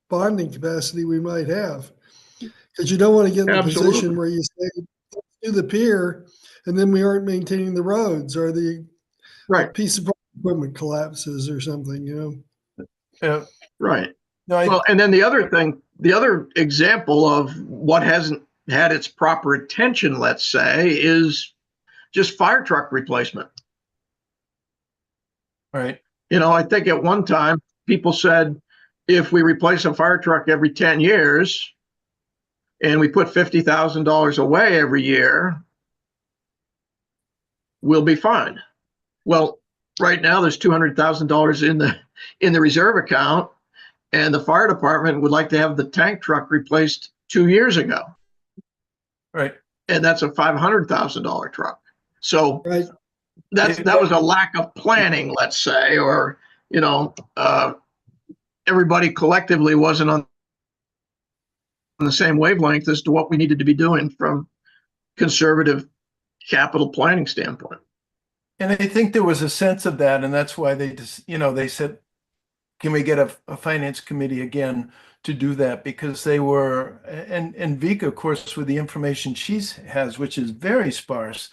bonding capacity we might have. Because you don't want to get in a Absolutely. position where you say, let's do the pier, and then we aren't maintaining the roads, or the Right. piece of equipment collapses or something, you know? Yeah. Right. No, Well, and then the other example of what hasn't had its proper attention, let's say, is just fire truck replacement. right. I think at one time people said, if we replace a fire truck every 10 years and we put $50,000 away every year, we'll be fine. Well, right now there's $200,000 in the reserve account, and the fire department would like to have the tank truck replaced 2 years ago. Right. And that's a $500,000 truck. So Right. that was a lack of planning, let's say, or everybody collectively wasn't on the same wavelength as to what we needed to be doing from conservative capital planning standpoint. And I think there was a sense of that, and that's why they just, they said, can we get a finance committee again to do that? Because they were, and Vika, of course, with the information she has, which is very sparse,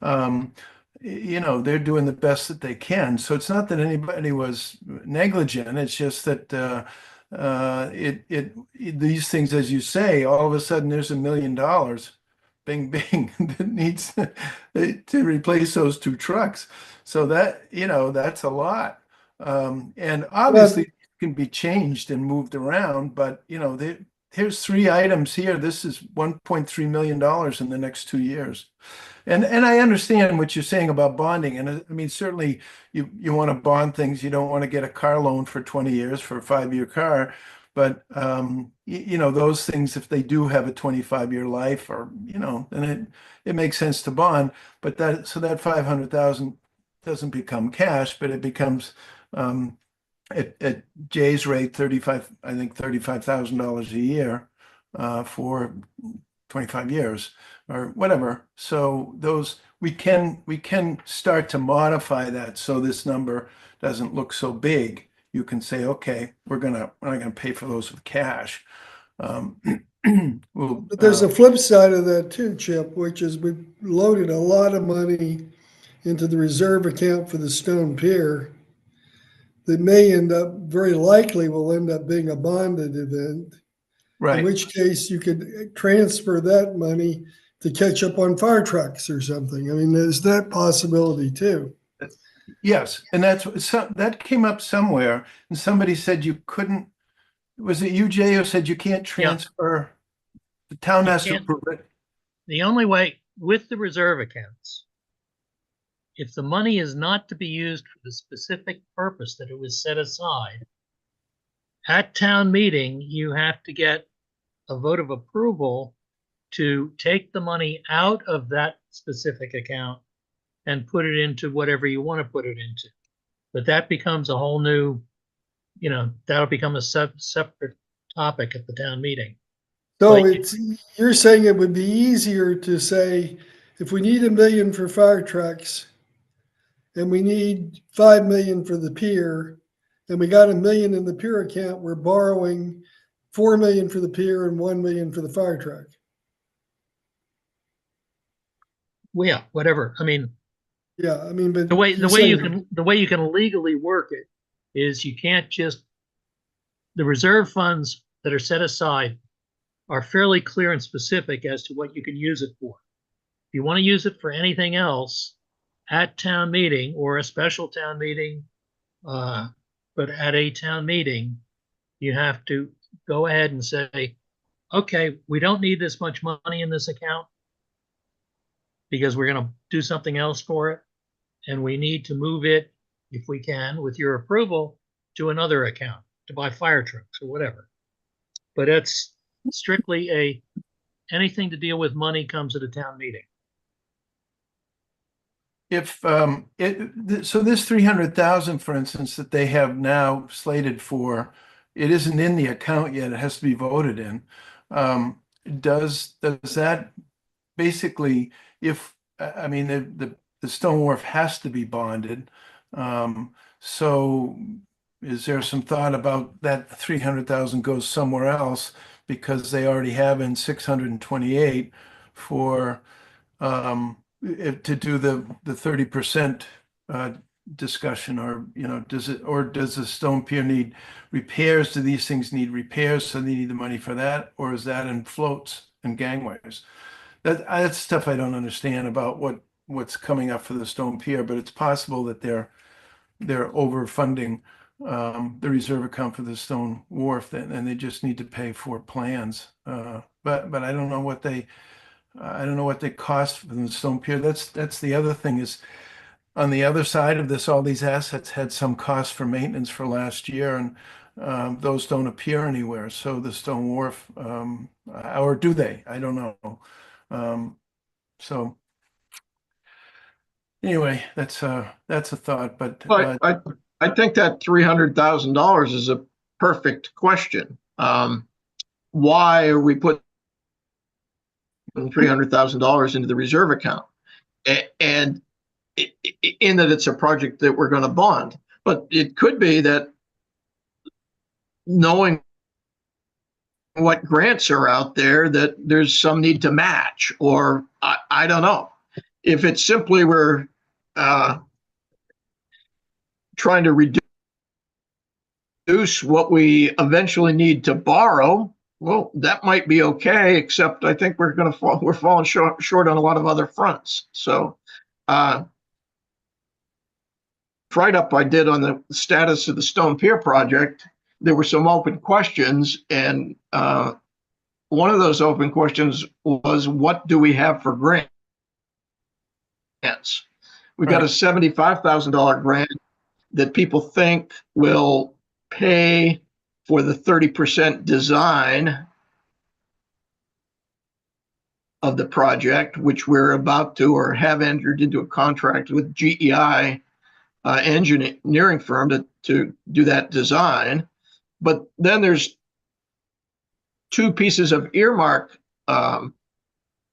they're doing the best that they can. So it's not that anybody was negligent. It's just that these things, as you say, all of a sudden there's $1 million, bing, bing, that needs to replace those 2 trucks. So that, that's a lot. And obviously it can be changed and moved around, but here's 3 items here. This is $1.3 million in the next 2 years. And I understand what you're saying about bonding. And I mean, certainly you want to bond things. You don't want to get a car loan for 20 years for a 5-year car. But, those things, if they do have a 25-year life or, then it makes sense to bond. But that 500,000 doesn't become cash, but it becomes, at Jay's rate, $35,000 a year for 25 years or whatever. So we can start to modify that so this number doesn't look so big. You can say, okay, we're not gonna pay for those with cash. But there's a flip side of that too, Chip, which is we loaded a lot of money into the reserve account for the Stone Pier that may very likely will end up being a bonded event. right. In which case you could transfer that money to catch up on fire trucks or something. I mean, there's that possibility too. Yes, and that came up somewhere, and somebody said you couldn't. Was it you, Jay, who said you can't transfer? The town You has to can't. approve it. The only way with the reserve accounts, if the money is not to be used for the specific purpose that it was set aside, at town meeting, you have to get a vote of approval to take the money out of that specific account and put it into whatever you want to put it into. But that becomes a whole new, that'll become a separate topic at the town meeting. So But- you're saying it would be easier to say, if we need $1 million for fire trucks and we need $5 million for the pier, and we got $1 million in the pier account, we're borrowing $4 million for the pier and $1 million for the fire truck. Well, yeah, whatever. I mean, Yeah, I mean, but the way you're you saying- can legally work it is you can't just, the reserve funds that are set aside are fairly clear and specific as to what you can use it for. If you want to use it for anything else at town meeting or a special town meeting, but at a town meeting, you have to go ahead and say, okay, we don't need this much money in this account because we're going to do something else for it. And we need to move it, if we can, with your approval, to another account to buy fire trucks or whatever. But it's strictly anything to deal with money comes at a town meeting. If so this 300,000, for instance, that they have now slated for, it isn't in the account yet. It has to be voted in. Does that basically, if I mean the Stone Wharf has to be bonded, so is there some thought about that 300,000 goes somewhere else because they already have in 628 for to do the 30% discussion, or does the Stone Pier need repairs? Do these things need repairs, so they need the money for that, or is that in floats and gangways? That's stuff I don't understand about what's coming up for the Stone Pier, but it's possible that they're overfunding the reserve account for the Stone Wharf, and they just need to pay for plans. But I don't know what they cost for the Stone Pier. That's the other thing is, on the other side of this, all these assets had some cost for maintenance for last year, and those don't appear anywhere. So the Stone Wharf, or do they? I don't know. So anyway, that's a thought. But I think that $300,000 is a perfect question. Why are we putting $300,000 into the reserve account? And in that it's a project that we're going to bond, but it could be that knowing what grants are out there, that there's some need to match, or I don't know. If it's simply we're trying to reduce what we eventually need to borrow, well, that might be okay, except I think we're falling short on a lot of other fronts. So write-up I did on the status of the Stone Pier project, there were some open questions, and one of those open questions was, what do we have for grants? We got a $75,000 grant that people think will pay for the 30% design of the project, which we're about to or have entered into a contract with GEI engineering firm to do that design. But then there's two pieces of earmark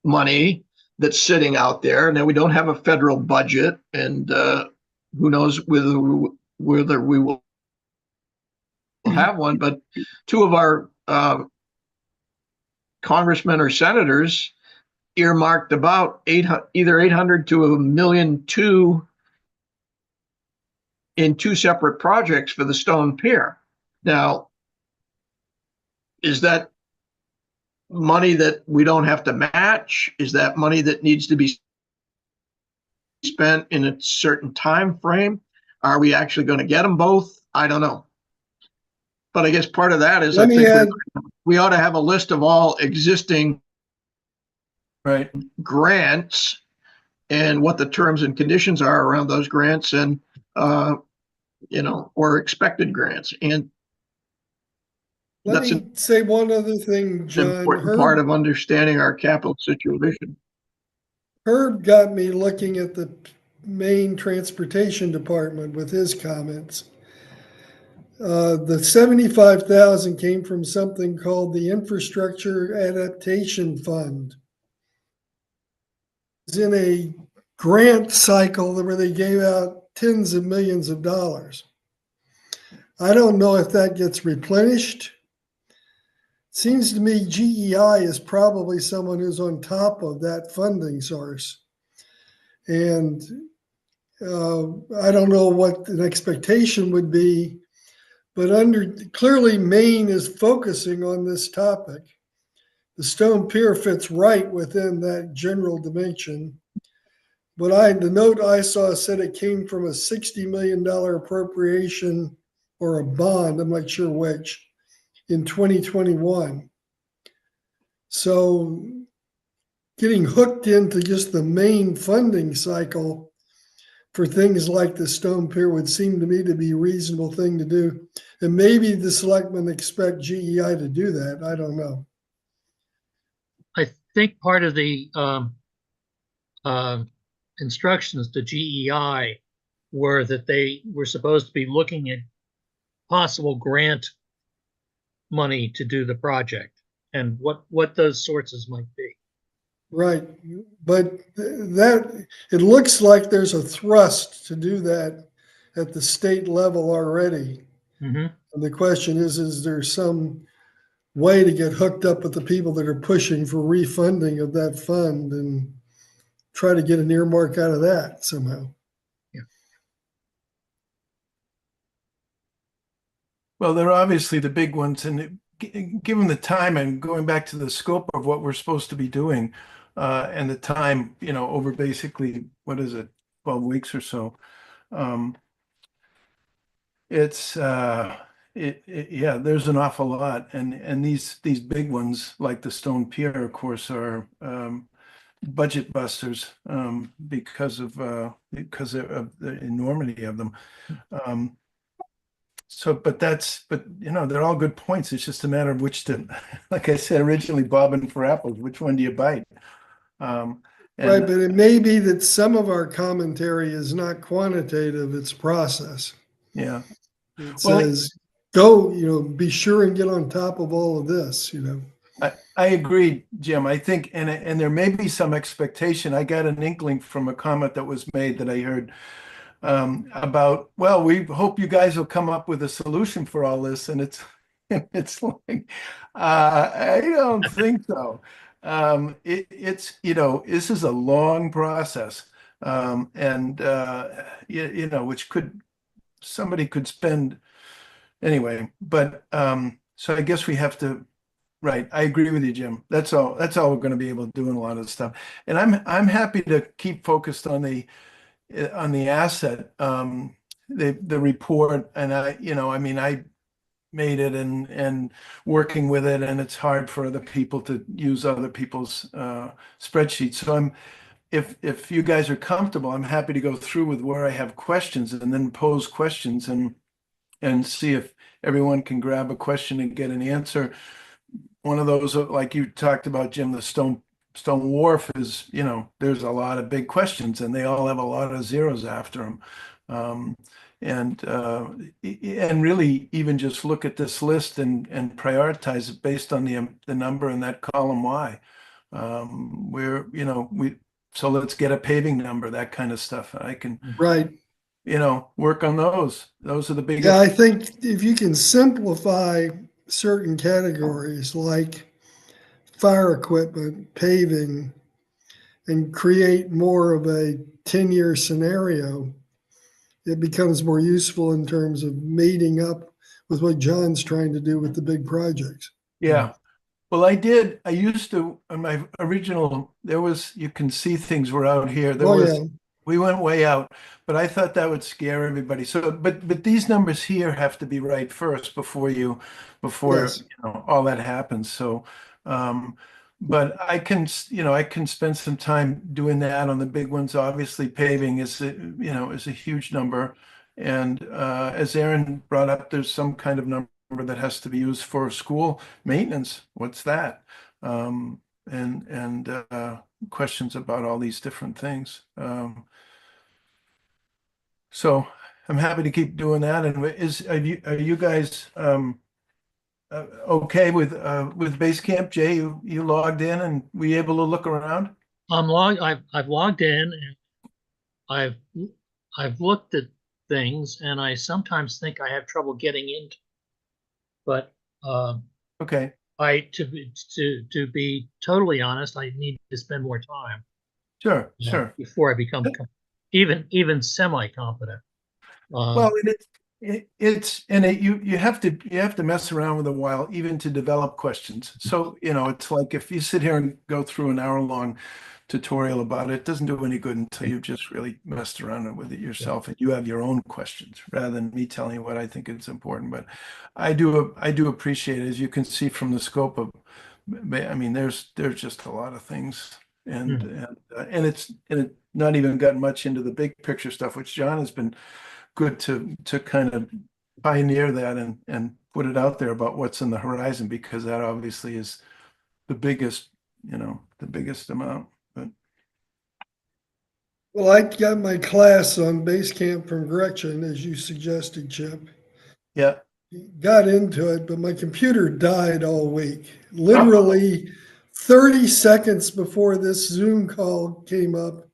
money that's sitting out there. Now, we don't have a federal budget, and who knows whether we will have one, but two of our congressmen or senators earmarked about either 800 to $1.2 million in two separate projects for the Stone Pier. Now, is that money that we don't have to match? Is that money that needs to be spent in a certain time frame? Are we actually going to get them both? I don't know. But I guess part of that is I think we ought to have a list of all existing grants and what the terms and conditions are around those grants, and or expected grants. And let me say one other thing, John. An important part of understanding our capital situation. Herb got me looking at the Maine Transportation Department with his comments. The 75,000 came from something called the Infrastructure Adaptation Fund. It's in a grant cycle where they gave out tens of millions of dollars. I don't know if that gets replenished. Seems to me GEI is probably someone who's on top of that funding source. And I don't know what an expectation would be, but clearly Maine is focusing on this topic. The Stone Pier fits right within that general dimension. But the note I saw said it came from a $60 million appropriation or a bond, I'm not sure which, in 2021. So getting hooked into just the main funding cycle for things like the Stone Pier would seem to me to be a reasonable thing to do. And maybe the selectmen expect GEI to do that. I don't know. I think part of the instructions to GEI were that they were supposed to be looking at possible grant money to do the project and what those sources might be. Right. But that it looks like there's a thrust to do that at the state level already. Mm-hmm. And the question is there some way to get hooked up with the people that are pushing for refunding of that fund and try to get an earmark out of that somehow? Yeah. Well, they're obviously the big ones, and given the time and going back to the scope of what we're supposed to be doing, and the time, over basically, what is it, 12 weeks or so, it's yeah, there's an awful lot, and these big ones like the Stone Pier, of course, are budget busters because of the enormity of them. But they're all good points. It's just a matter of which to, like I said originally, bobbing for apples. Which one do you bite? Right, but it may be that some of our commentary is not quantitative; it's process. Yeah. It says go, be sure and get on top of all of this. I agree, Jim. I think, and there may be some expectation. I got an inkling from a comment that was made that I heard about, well, we hope you guys will come up with a solution for all this. And it's like, I don't think so. It's, this is a long process. And, which somebody could spend anyway, but, so I guess we have to, right. I agree with you, Jim. That's all we're going to be able to do in a lot of stuff. And I'm happy to keep focused on the asset, the report. And I made it and working with it, and it's hard for other people to use other people's spreadsheets. So if you guys are comfortable, I'm happy to go through with where I have questions and then pose questions and see if everyone can grab a question and get an answer. One of those, like you talked about, Jim, the Stone Wharf is, there's a lot of big questions and they all have a lot of zeros after them. And really even just look at this list and prioritize it based on the number in that column Y. So let's get a paving number, that kind of stuff. I can, Right. work on those. Those are the big. Yeah, I think if you can simplify certain categories like fire equipment, paving, and create more of a 10-year scenario, it becomes more useful in terms of meeting up with what John's trying to do with the big projects. Yeah. Well, I used to, on my original, you can see things were out here. We went way out, but I thought that would scare everybody. So, but these numbers here have to be right first before Yes. all that happens. So, but I can spend some time doing that on the big ones. Obviously, paving is a huge number. And as Aaron brought up, there's some kind of number that has to be used for school maintenance. What's that? And questions about all these different things. So I'm happy to keep doing that. And are you guys okay with Basecamp? Jay, you logged in and were you able to look around? I've logged in and I've looked at things, and I sometimes think I have trouble getting into. But Okay. to be totally honest, I need to spend more time. Sure. Sure. Before I become even semi-competent. Well, you have to mess around with a while even to develop questions. So, it's like if you sit here and go through an hour-long tutorial about it, it doesn't do any good until you've just really messed around with it yourself and you have your own questions rather than me telling you what I think is important. But I do appreciate it, as you can see from the scope of, there's just a lot of things. And it's not even gotten much into the big picture stuff, which John has been good to kind of pioneer that and put it out there about what's in the horizon, because that obviously is the biggest amount. But Well, I got my class on Basecamp from Gretchen, as you suggested, Chip. yeah. Got into it, but my computer died all week. Literally 30 seconds before this Zoom call came up,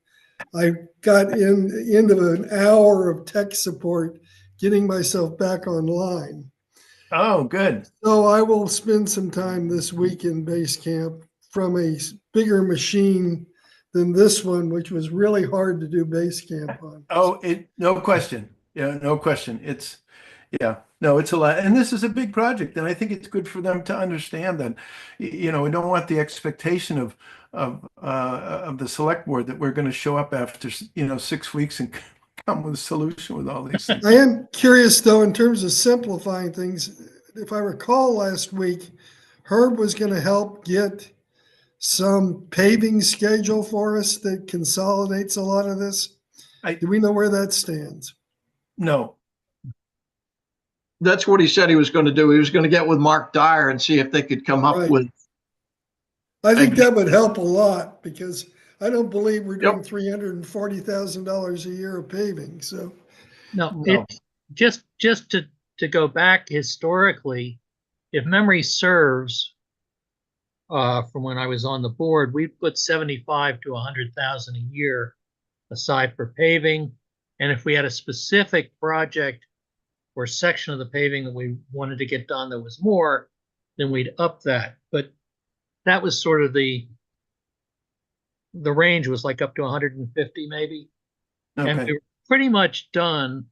I got into an hour of tech support getting myself back online. Oh, good. So I will spend some time this week in Basecamp from a bigger machine than this one, which was really hard to do Basecamp on. Oh, no question. Yeah, no question. It's a lot. And this is a big project. And I think it's good for them to understand that, we don't want the expectation of the select board that we're going to show up after, 6 weeks and come with a solution with all these things. I am curious, though, in terms of simplifying things. If I recall last week, Herb was going to help get some paving schedule for us that consolidates a lot of this. Do we know where that stands? No. That's what he said he was going to do. He was going to get with Mark Dyer and see if they could come up Right. with. I think that would help a lot, because I don't believe we're doing Yep. $340,000 a year of paving. So No, No. it's just to to go back historically, if memory serves, from when I was on the board, we put 75 to 100,000 a year aside for paving. And if we had a specific project or section of the paving that we wanted to get done that was more, then we'd up that. But that was sort of the range was like up to 150 maybe. And Okay, we were pretty much done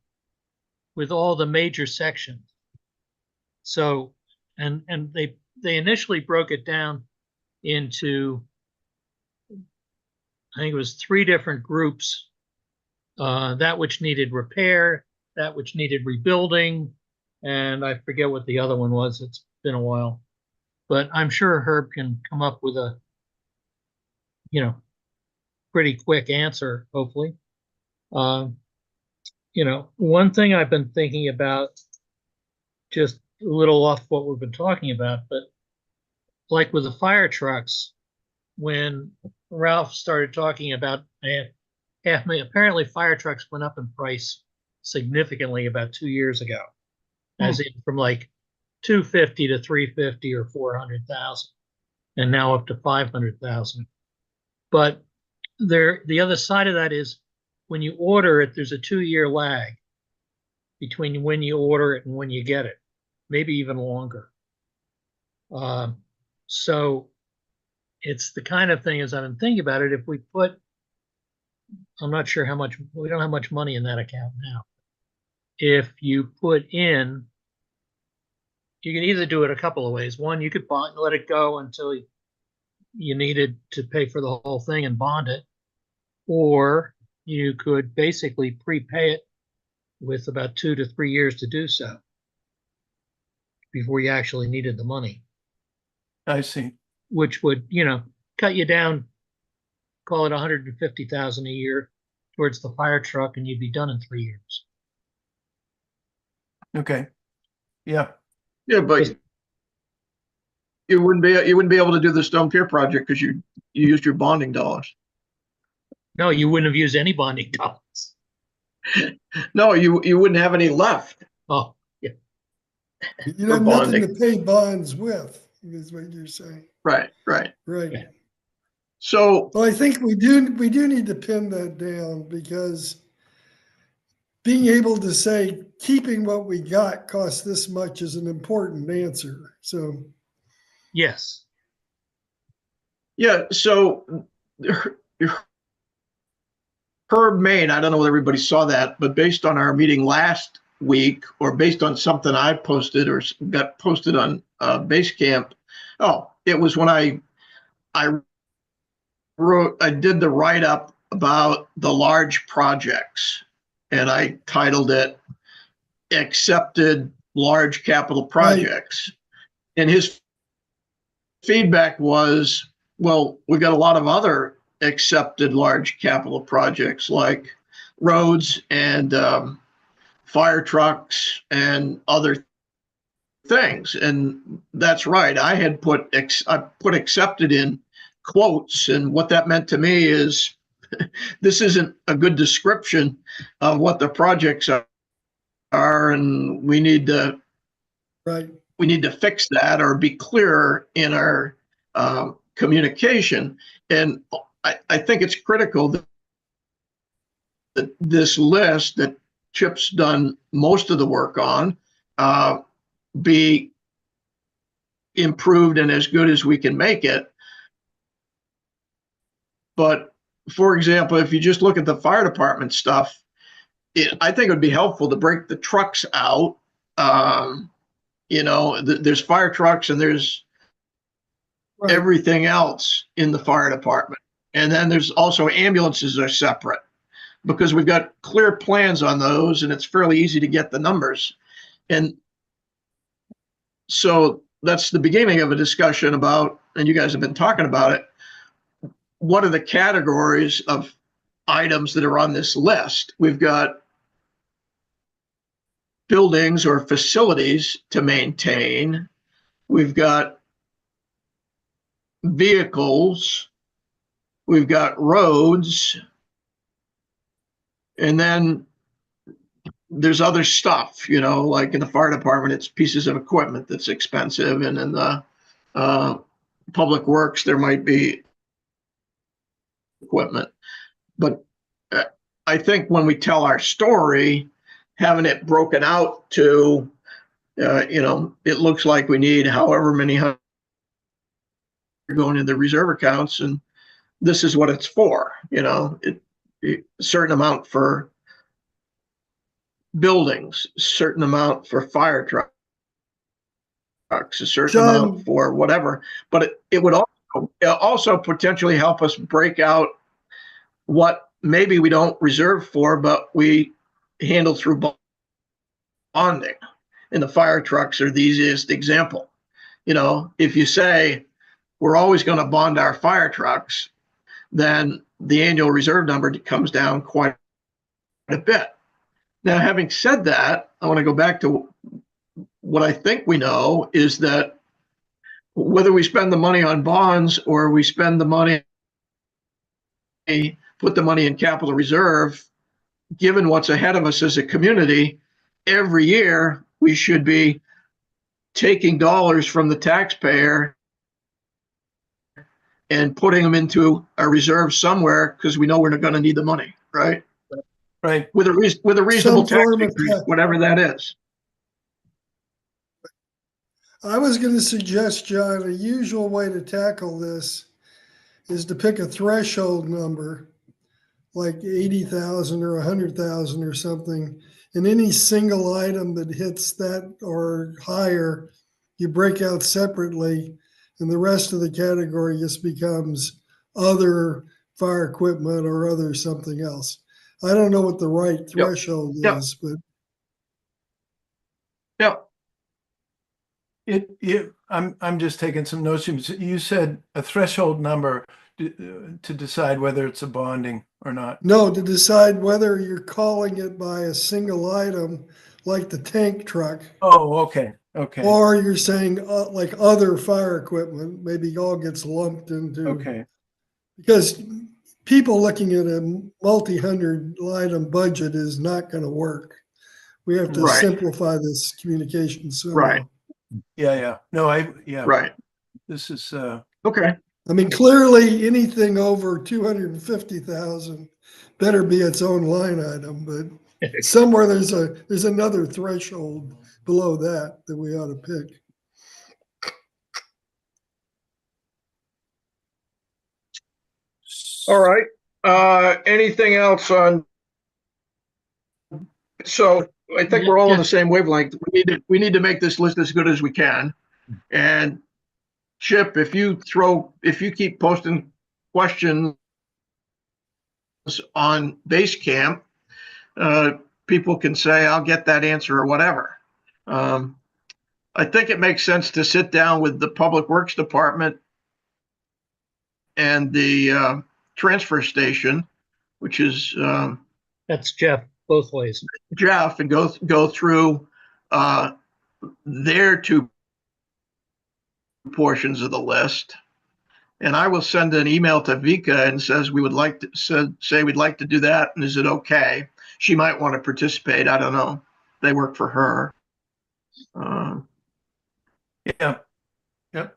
with all the major sections. So, and they initially broke it down into, I think it was 3 different groups. That which needed repair, that which needed rebuilding, and I forget what the other one was. It's been a while. But I'm sure Herb can come up with a, pretty quick answer, hopefully. One thing I've been thinking about, just a little off what we've been talking about, but like with the fire trucks, when Ralph started talking about apparently fire trucks went up in price significantly about 2 years ago, as in from like 250 to 350 or 400,000, and now up to 500,000. But the other side of that is when you order it, there's a 2-year lag between when you order it and when you get it, maybe even longer. So it's the kind of thing, as I've been thinking about it, if we put, I'm not sure how much, we don't have much money in that account now. If you put in, you can either do it a couple of ways. One, you could bond, let it go until you needed to pay for the whole thing and bond it, or you could basically prepay it with about 2 to 3 years to do so before you actually needed the money, I see. which would, cut you down, call it 150,000 a year towards the fire truck, and you'd be done in 3 years. Okay. Yeah, Yeah, but you wouldn't be able to do the Stone Pier project because you used your bonding dollars. No, you wouldn't have used any bonding dollars. No, you wouldn't have any left. Oh, yeah. You For have nothing bonding. to pay bonds with, is what you're saying. Right. Right. Yeah. So Well, I think we do need to pin that down, because being able to say keeping what we got costs this much is an important answer. So Yes. yeah, so Herb Main, I don't know whether everybody saw that, but based on our meeting last week, or based on something I posted or got posted on Basecamp, it was when I did the write-up about the large projects, and I titled it Accepted Large Capital Projects. Right. And his feedback was, well, we've got a lot of other accepted large capital projects like roads and fire trucks and other things. And that's right. I had put accepted in quotes, and what that meant to me is this isn't a good description of what the projects are, and we need to fix that or be clearer in our communication. And I think it's critical that this list that Chip's done most of the work on be improved and as good as we can make it. But for example, if you just look at the fire department stuff, I think it would be helpful to break the trucks out. There's fire trucks and there's everything else in the fire department. And then there's also ambulances are separate, because we've got clear plans on those and it's fairly easy to get the numbers. And so that's the beginning of a discussion about, and you guys have been talking about it, what are the categories of items that are on this list? We've got buildings or facilities to maintain. We've got vehicles. We've got roads. And then there's other stuff, you know, like in the fire department, it's pieces of equipment that's expensive. And in the public works, there might be equipment. But I think when we tell our story, having it broken out to, you know, it looks like we need however many hundred going into reserve accounts, and this is what it's for, you know, a certain amount for buildings, certain amount for fire trucks, a certain amount for whatever. But it would also potentially help us break out what maybe we don't reserve for, but we handle through bonding. And the fire trucks are the easiest example. You know, if you say we're always going to bond our fire trucks, then the annual reserve number comes down quite a bit. Now, having said that, I want to go back to what I think we know is that whether we spend the money on bonds or we spend the money, put the money in capital reserve, given what's ahead of us as a community, every year we should be taking dollars from the taxpayer and putting them into a reserve somewhere because we know we're not going to need the money, right? Right. With a reasonable tax increase, whatever that is. I was going to suggest, John, a usual way to tackle this is to pick a threshold number, like 80,000 or 100,000 or something, and any single item that hits that or higher, you break out separately, and the rest of the category just becomes other fire equipment or other something else. I don't know what the right threshold is, but I'm just taking some notes. You said a threshold number to decide whether it's a bonding or not. no, to decide whether you're calling it by a single item, like the tank truck, Oh, okay. Okay. or you're saying like other fire equipment, maybe all gets lumped into. Okay. Because people looking at a multi-hundred item budget is not going to work. We have to Right. simplify this communication somehow. Right. Yeah. No, Right. This is, Okay. I mean, clearly anything over 250,000 better be its own line item, but somewhere there's another threshold below that we ought to pick. All right. Anything else on? So I think we're all on the same wavelength. We need to make this list as good as we can. And Chip, if you keep posting questions on Basecamp, people can say, I'll get that answer or whatever. I think it makes sense to sit down with the Public Works Department and the transfer station, which is That's Jeff, both ways. Jeff, and go through their two portions of the list. And I will send an email to Vika and says we would like to say we'd like to do that, and is it okay? She might want to participate. I don't know. They work for her. yeah. Yep.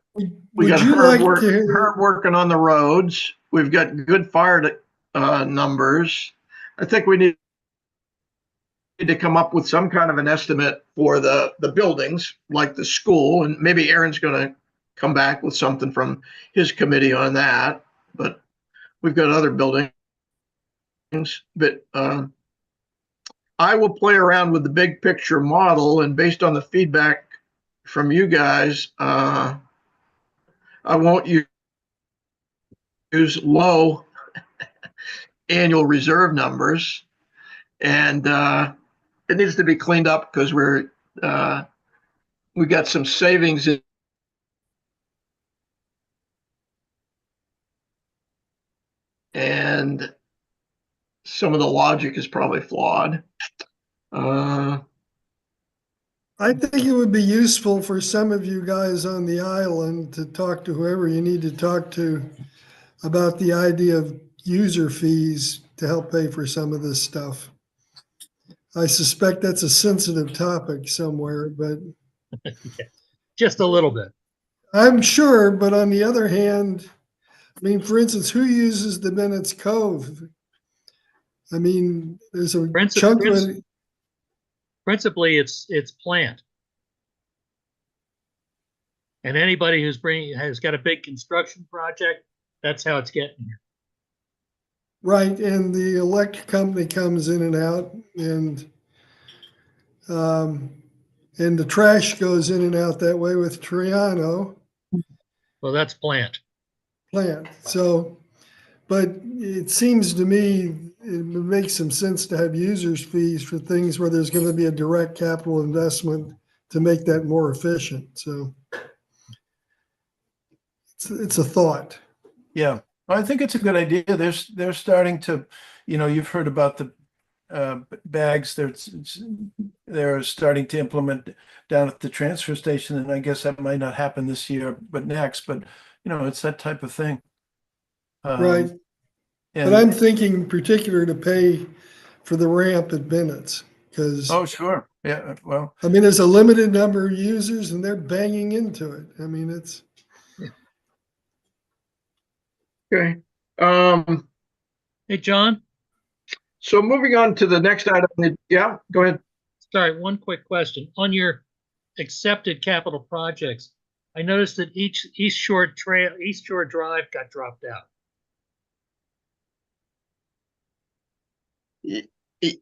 We got Herb working on the roads. We've got good fire numbers. I think we need to come up with some kind of an estimate for the buildings, like the school, and maybe Aaron's going to come back with something from his committee on that. But we've got other buildings. But I will play around with the big picture model, and based on the feedback from you guys, I won't use low annual reserve numbers, and it needs to be cleaned up because we got some savings and some of the logic is probably flawed. I think it would be useful for some of you guys on the island to talk to whoever you need to talk to about the idea of user fees to help pay for some of this stuff. I suspect that's a sensitive topic somewhere, but Just a little bit. I'm sure, but on the other hand, I mean, for instance, who uses the Bennett's Cove? I mean, there's a chunk of it. Principally, it's plant. And anybody has got a big construction project, that's how it's getting here. Right, and the electric company comes in and out, and the trash goes in and out that way with Triano Well, that's plant. plant. So, but it seems to me it would make some sense to have users fees for things where there's going to be a direct capital investment to make that more efficient. So it's a thought. Yeah, I think it's a good idea. They're starting to, you've heard about the bags. They're starting to implement down at the transfer station, and I guess that might not happen this year, but next. But it's that type of thing. Right. And But I'm thinking in particular to pay for the ramp at Bennett's because, oh, sure. Yeah. Well, I mean, there's a limited number of users and they're banging into it. I mean, it's, Okay. Hey, John, So moving on to the next item. Yeah, go ahead. sorry, one quick question. On your accepted capital projects, I noticed that East Shore Drive got dropped out.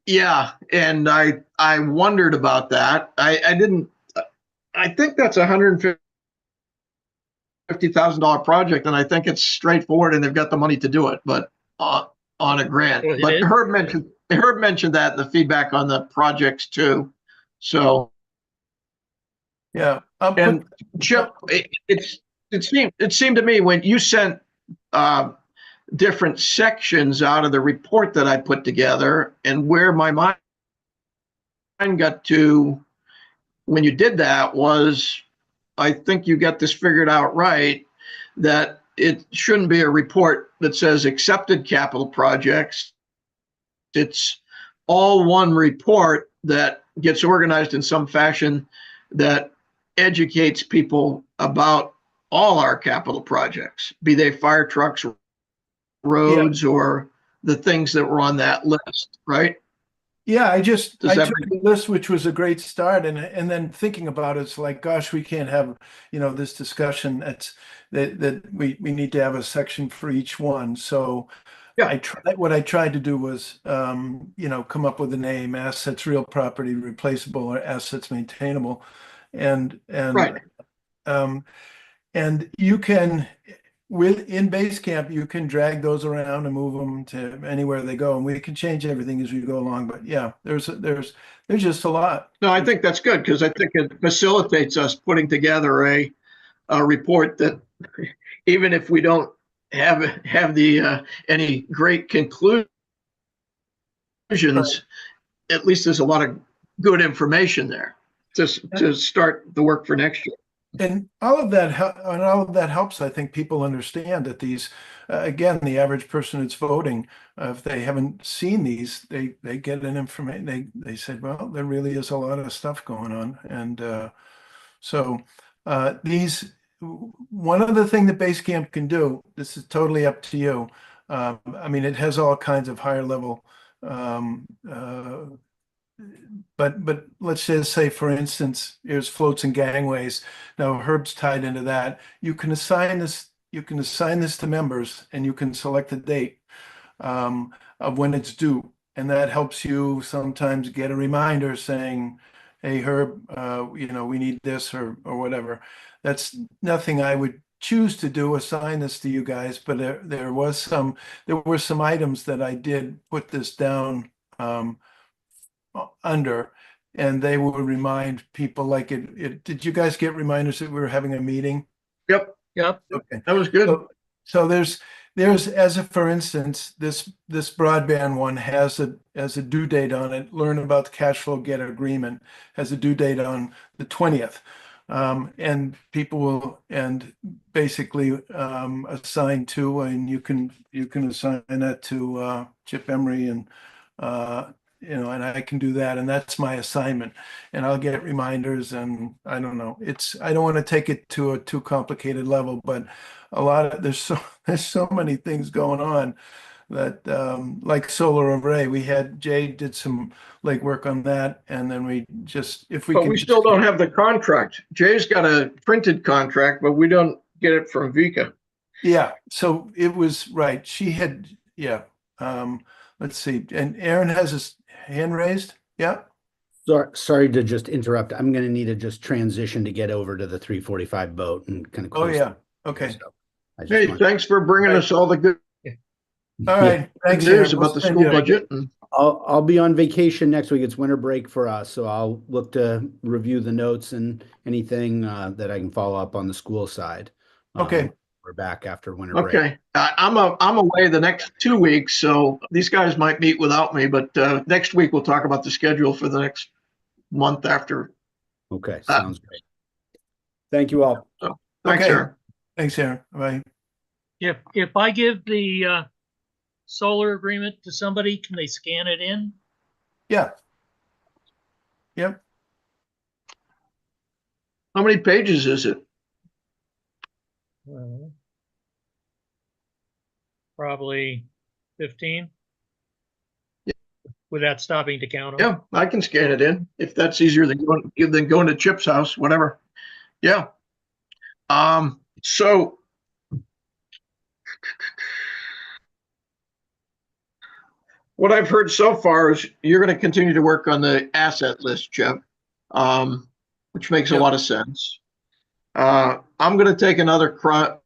Yeah, and I wondered about that. I didn't. I think that's $150,000 project, and I think it's straightforward, and they've got the money to do it. But on a grant. Well, it But is? Herb mentioned that in the feedback on the projects too. So yeah. and Chip, it seemed to me when you sent different sections out of the report that I put together, and where my mind got to when you did that was, I think you got this figured out right, that it shouldn't be a report that says accepted capital projects. It's all one report that gets organized in some fashion that educates people about all our capital projects, be they fire trucks, roads, or the things that were on that list, right? Yeah, I took Does that the list, which was a great start, and then thinking about it, it's like, gosh, we can't have, this discussion. That we need to have a section for each one. So Yeah. what I tried to do was, come up with a name: assets, real property, replaceable, or assets maintainable, and Right. and you can, in Basecamp, you can drag those around and move them to anywhere they go, and we can change everything as we go along. But yeah, there's just a lot. No, I think that's good because I think it facilitates us putting together a report that, even if we don't have the any great conclusions, at least there's a lot of good information there to start the work for next year. And all of that helps. I think people understand that these, again, the average person that's voting, if they haven't seen these, they get an information. They said, well, there really is a lot of stuff going on, and so one other thing that Basecamp can do. This is totally up to you. I mean, it has all kinds of higher level. But let's just say, for instance, here's floats and gangways. Now Herb's tied into that. You can assign this to members, and you can select a date of when it's due, and that helps you sometimes get a reminder saying, "Hey Herb, we need this," or whatever. That's nothing I would choose to do, assign this to you guys, but there were some items that I did put this down under, and they will remind people. Like did you guys get reminders that we were having a meeting? Yep, Yep. Okay. that was good. So there's as if, for instance, this broadband one has a due date on it. Learn about the cash flow get agreement has a due date on the 20th. And people will, and basically assign to, and you can assign that to Chip Emery and you know, and I can do that, and that's my assignment. And I'll get reminders, and I don't know, I don't want to take it to a too complicated level, but there's so many things going on that, like solar array, Jay did some legwork on that, and then if we But can we just still don't have the contract. Jay's got a printed contract, but we don't get it from Vika. Yeah, so it was right. Yeah. Let's see. And Aaron has his hand raised. Yeah. Sorry to just interrupt. I'm going to need to just transition to get over to the 3:45 vote and kind of Oh, close. yeah. Okay. So I just Hey, want- thanks for bringing us all the good All right. Thanks, news Aaron. We'll about the send school you- budget. And I'll be on vacation next week. It's winter break for us, so I'll look to review the notes and anything that I can follow up on the school side. Okay. We're back after winter break. Okay, I'm away the next 2 weeks, so these guys might meet without me. But next week we'll talk about the schedule for the next month after. Okay, sounds great. Thank you all. Thanks, Okay. Aaron. Thanks, Aaron. Bye. If I give the solar agreement to somebody, can they scan it in? Yeah. Yep. How many pages is it? Probably 15. Yeah. Without stopping to count them. Yeah, I can scan it in if that's easier than going to Chip's house, whatever. Yeah. So what I've heard so far is you're going to continue to work on the asset list, Chip, which makes a Yep. lot of sense. I'm going to take another cut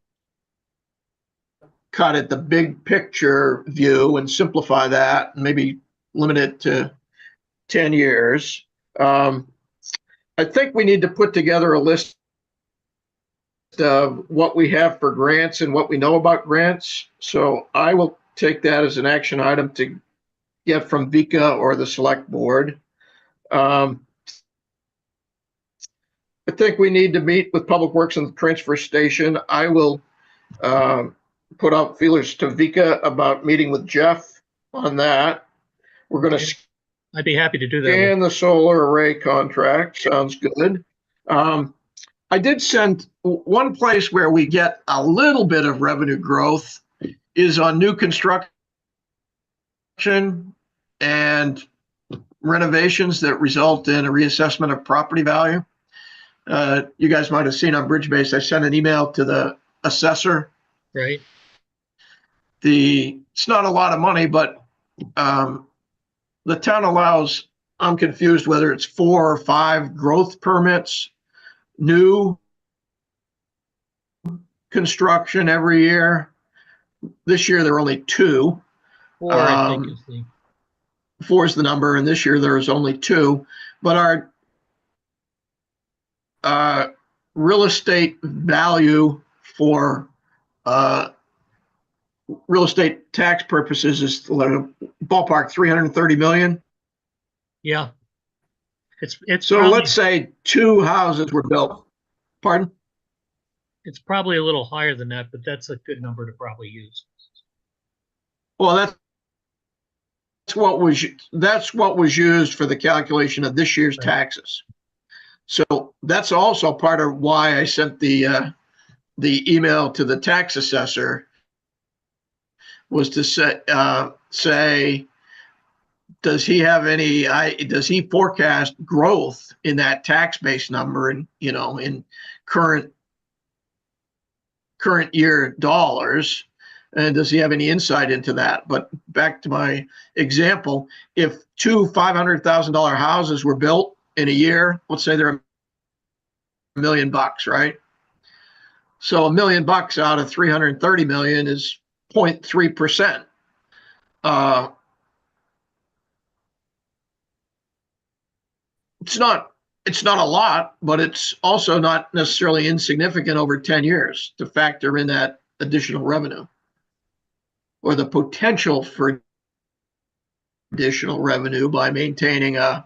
at the big picture view and simplify that and maybe limit it to 10 years. I think we need to put together a list of what we have for grants and what we know about grants. So I will take that as an action item to get from Vika or the select board. I think we need to meet with Public Works and the transfer station. I will put out feelers to Vika about meeting with Jeff on that. We're going to I'd be happy to do that. scan the solar array contract. Sounds good. I did send one place where we get a little bit of revenue growth is on new construction and renovations that result in a reassessment of property value. You guys might have seen on Bridgebase, I sent an email to the assessor. Right. It's not a lot of money, but the town allows, I'm confused whether it's 4 or 5 growth permits, new construction every year. This year, there are only 2. 4, I think is the. 4 is the number, and this year there is only 2. But our real estate value for real estate tax purposes is ballpark 330 million. Yeah. It's So probably, let's say 2 houses were built. Pardon? it's probably a little higher than that, but that's a good number to probably use. Well, that's what was used for the calculation of this year's Right. taxes. So that's also part of why I sent the email to the tax assessor, was to say, does he forecast growth in that tax base number and, in current year dollars? And does he have any insight into that? But back to my example, if 2 $500,000 houses were built in a year, let's say they're $1 million, right? So $1 million out of 330 million is 0.3%. It's not a lot, but it's also not necessarily insignificant over 10 years to factor in that additional revenue, or the potential for additional revenue by maintaining a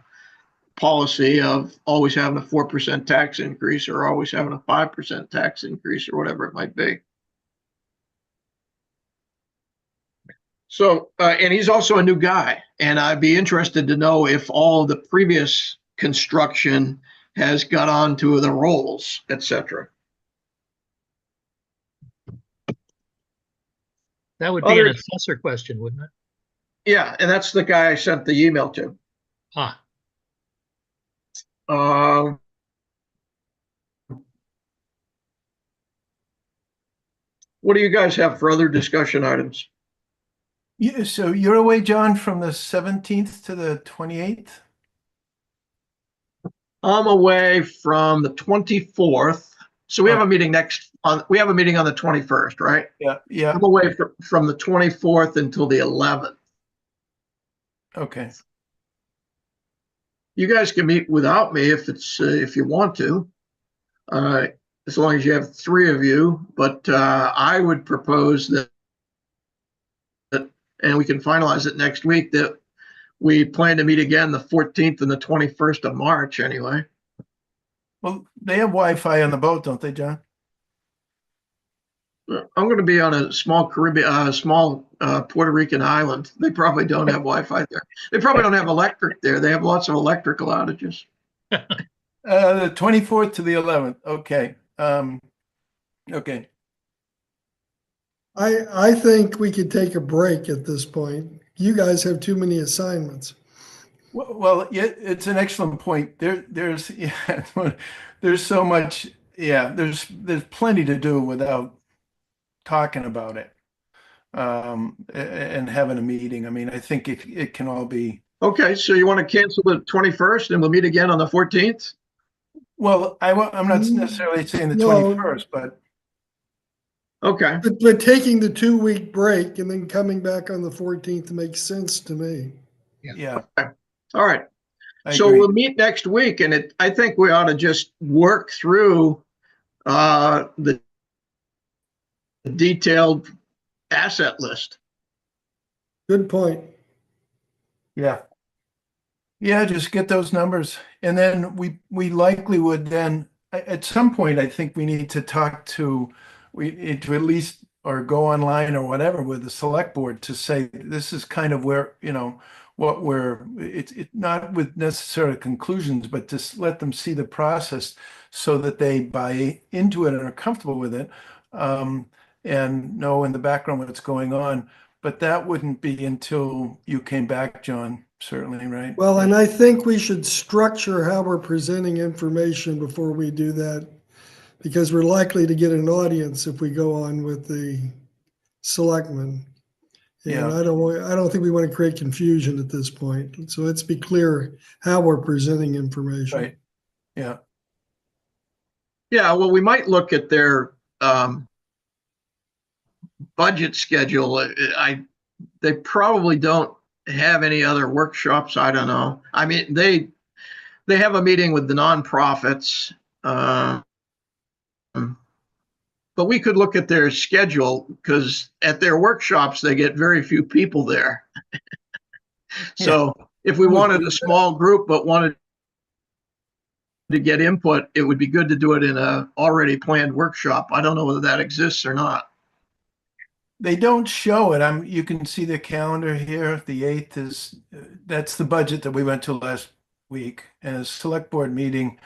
policy of always having a 4% tax increase or always having a 5% tax increase or whatever it might be. So, and he's also a new guy, and I'd be interested to know if all the previous construction has got onto the rolls, et cetera. That would be an Other- assessor question, wouldn't it? Yeah, and that's the guy I sent the email to. Ah, Um, what do you guys have for other discussion items? Yeah, so you're away, John, from the 17th to the 28th? I'm away from the 24th. So we have a meeting we have a meeting on the 21st, right? Yeah, yeah, I'm away from the 24th until the 11th. okay. You guys can meet without me if you want to, as long as you have three of you. But I would propose that, and we can finalize it next week, that we plan to meet again the 14th and the 21st of March anyway. Well, they have Wi-Fi on the boat, don't they, John? I'm going to be on a small Puerto Rican island. They probably don't have Wi-Fi there. They probably don't have electric there. They have lots of electrical outages. The 24th to the 11th, okay. Okay, I think we could take a break at this point. You guys have too many assignments. well, yeah, it's an excellent point. There's yeah, there's so much, yeah, there's plenty to do without talking about it. And having a meeting. I mean, I think it can all be, Okay, so you want to cancel the 21st and we'll meet again on the 14th? well, I'm not necessarily saying the No. 21st, but Okay. But taking the 2-week break and then coming back on the 14th makes sense to me. yeah, All right. I So agree. we'll meet next week, and I think we ought to just work through the detailed asset list. Good point. Yeah. Yeah, just get those numbers. And then we likely would then, at some point, I think we need to talk to, we need to at least, or go online or whatever with the select board to say, this is kind of where, what we're, it's not with necessarily conclusions, but just let them see the process so that they buy into it and are comfortable with it. And know in the background what's going on. But that wouldn't be until you came back, John, certainly, right? Well, and I think we should structure how we're presenting information before we do that, because we're likely to get an audience if we go on with the selectmen. And Yeah. I don't think we want to create confusion at this point. So let's be clear how we're presenting information. Right. Yeah. Yeah, well, we might look at their budget schedule. They probably don't have any other workshops. I don't know. I mean, they have a meeting with the nonprofits, but we could look at their schedule, because at their workshops they get very few people there. So if we wanted a small group but wanted to get input, it would be good to do it in a already planned workshop. I don't know whether that exists or not. They don't show it. You can see the calendar here. The 8th is, that's the budget that we went to last week. And a select board meeting,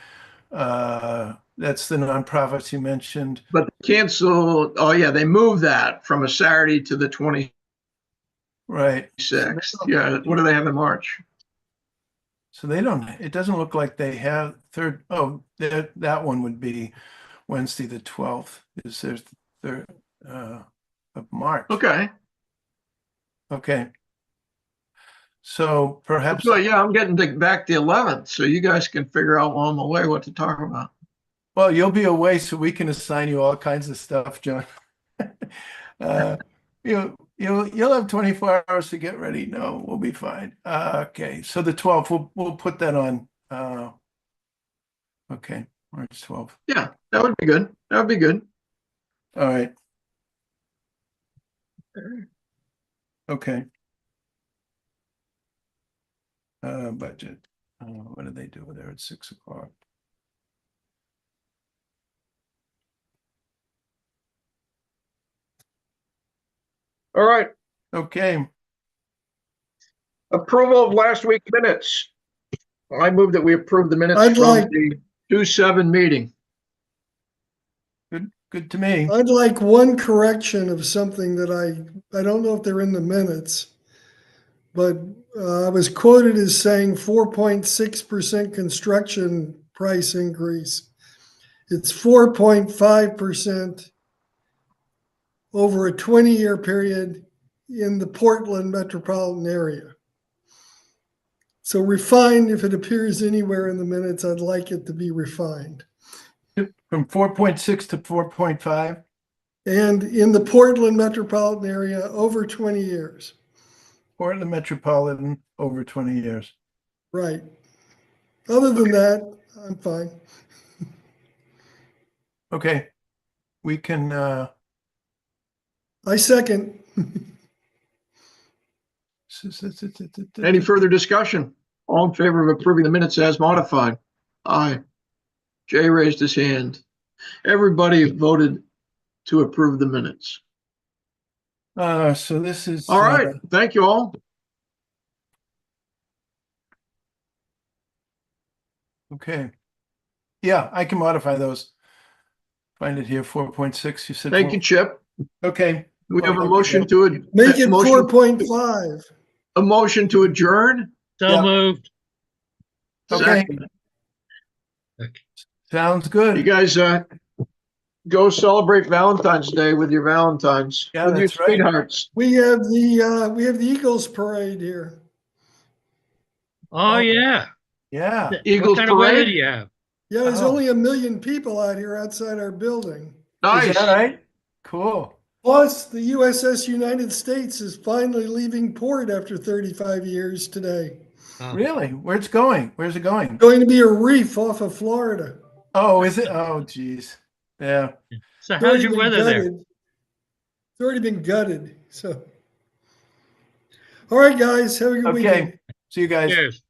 that's the nonprofits you mentioned. But cancel, oh yeah, they moved that from a Saturday to the 26th. Right. Yeah, what do they have in March? So they don't, it doesn't look like they have that one would be Wednesday, the 12th, is their third, of March. Okay. Okay. So perhaps, So yeah, I'm getting back the 11th, so you guys can figure out while I'm away what to talk about. well, you'll be away, so we can assign you all kinds of stuff, John. You'll have 24 hours to get ready. No, we'll be fine. Okay, so the 12th, we'll put that on. Okay, March 12th. Yeah, that would be good. That would be good. All right. Okay. Budget. What did they do there at 6 o'clock? All right. Okay. Approval of last week's minutes. I move that we approve the minutes I'd from like- the 2/7 meeting. Good to me. I'd like one correction of something that I don't know if they're in the minutes, but I was quoted as saying 4.6% construction price increase. It's 4.5% over a 20-year period in the Portland metropolitan area. So refined, if it appears anywhere in the minutes, I'd like it to be refined. From 4.6 to 4.5. And in the Portland metropolitan area, over 20 years. Portland Metropolitan over 20 years. Right. Other than that, I'm fine. Okay. We can, I second. Any further discussion? All in favor of approving the minutes as modified? Aye. Jay raised his hand. Everybody voted to approve the minutes. so this is. All right, thank you all. Okay. Yeah, I can modify those. Find it here, 4.6, you said. Thank you, Chip. Okay, We have a Thank you, motion Chip. to. Make it motion- 4.5. A motion to adjourn? So Yeah. moved. okay, Second. sounds You good. guys, go celebrate Valentine's Day with your Valentines, Yeah, with your that's right. sweethearts. We have the Eagles parade here. Oh, yeah. Yeah, Eagles What kind of weather parade? do you have? Yeah, there's Oh. only 1 million people out here outside our building. Nice. is that right? Cool. Plus, the USS United States is finally leaving port after 35 years today. Oh. Really? Where's it going? Where's it going? Going to be a reef off of Florida. Oh, is it? Oh, geez. Yeah. So It's how's already your been weather there? gutted. It's already been gutted. So, all right, guys, have a good Okay. weekend. See you guys. Cheers.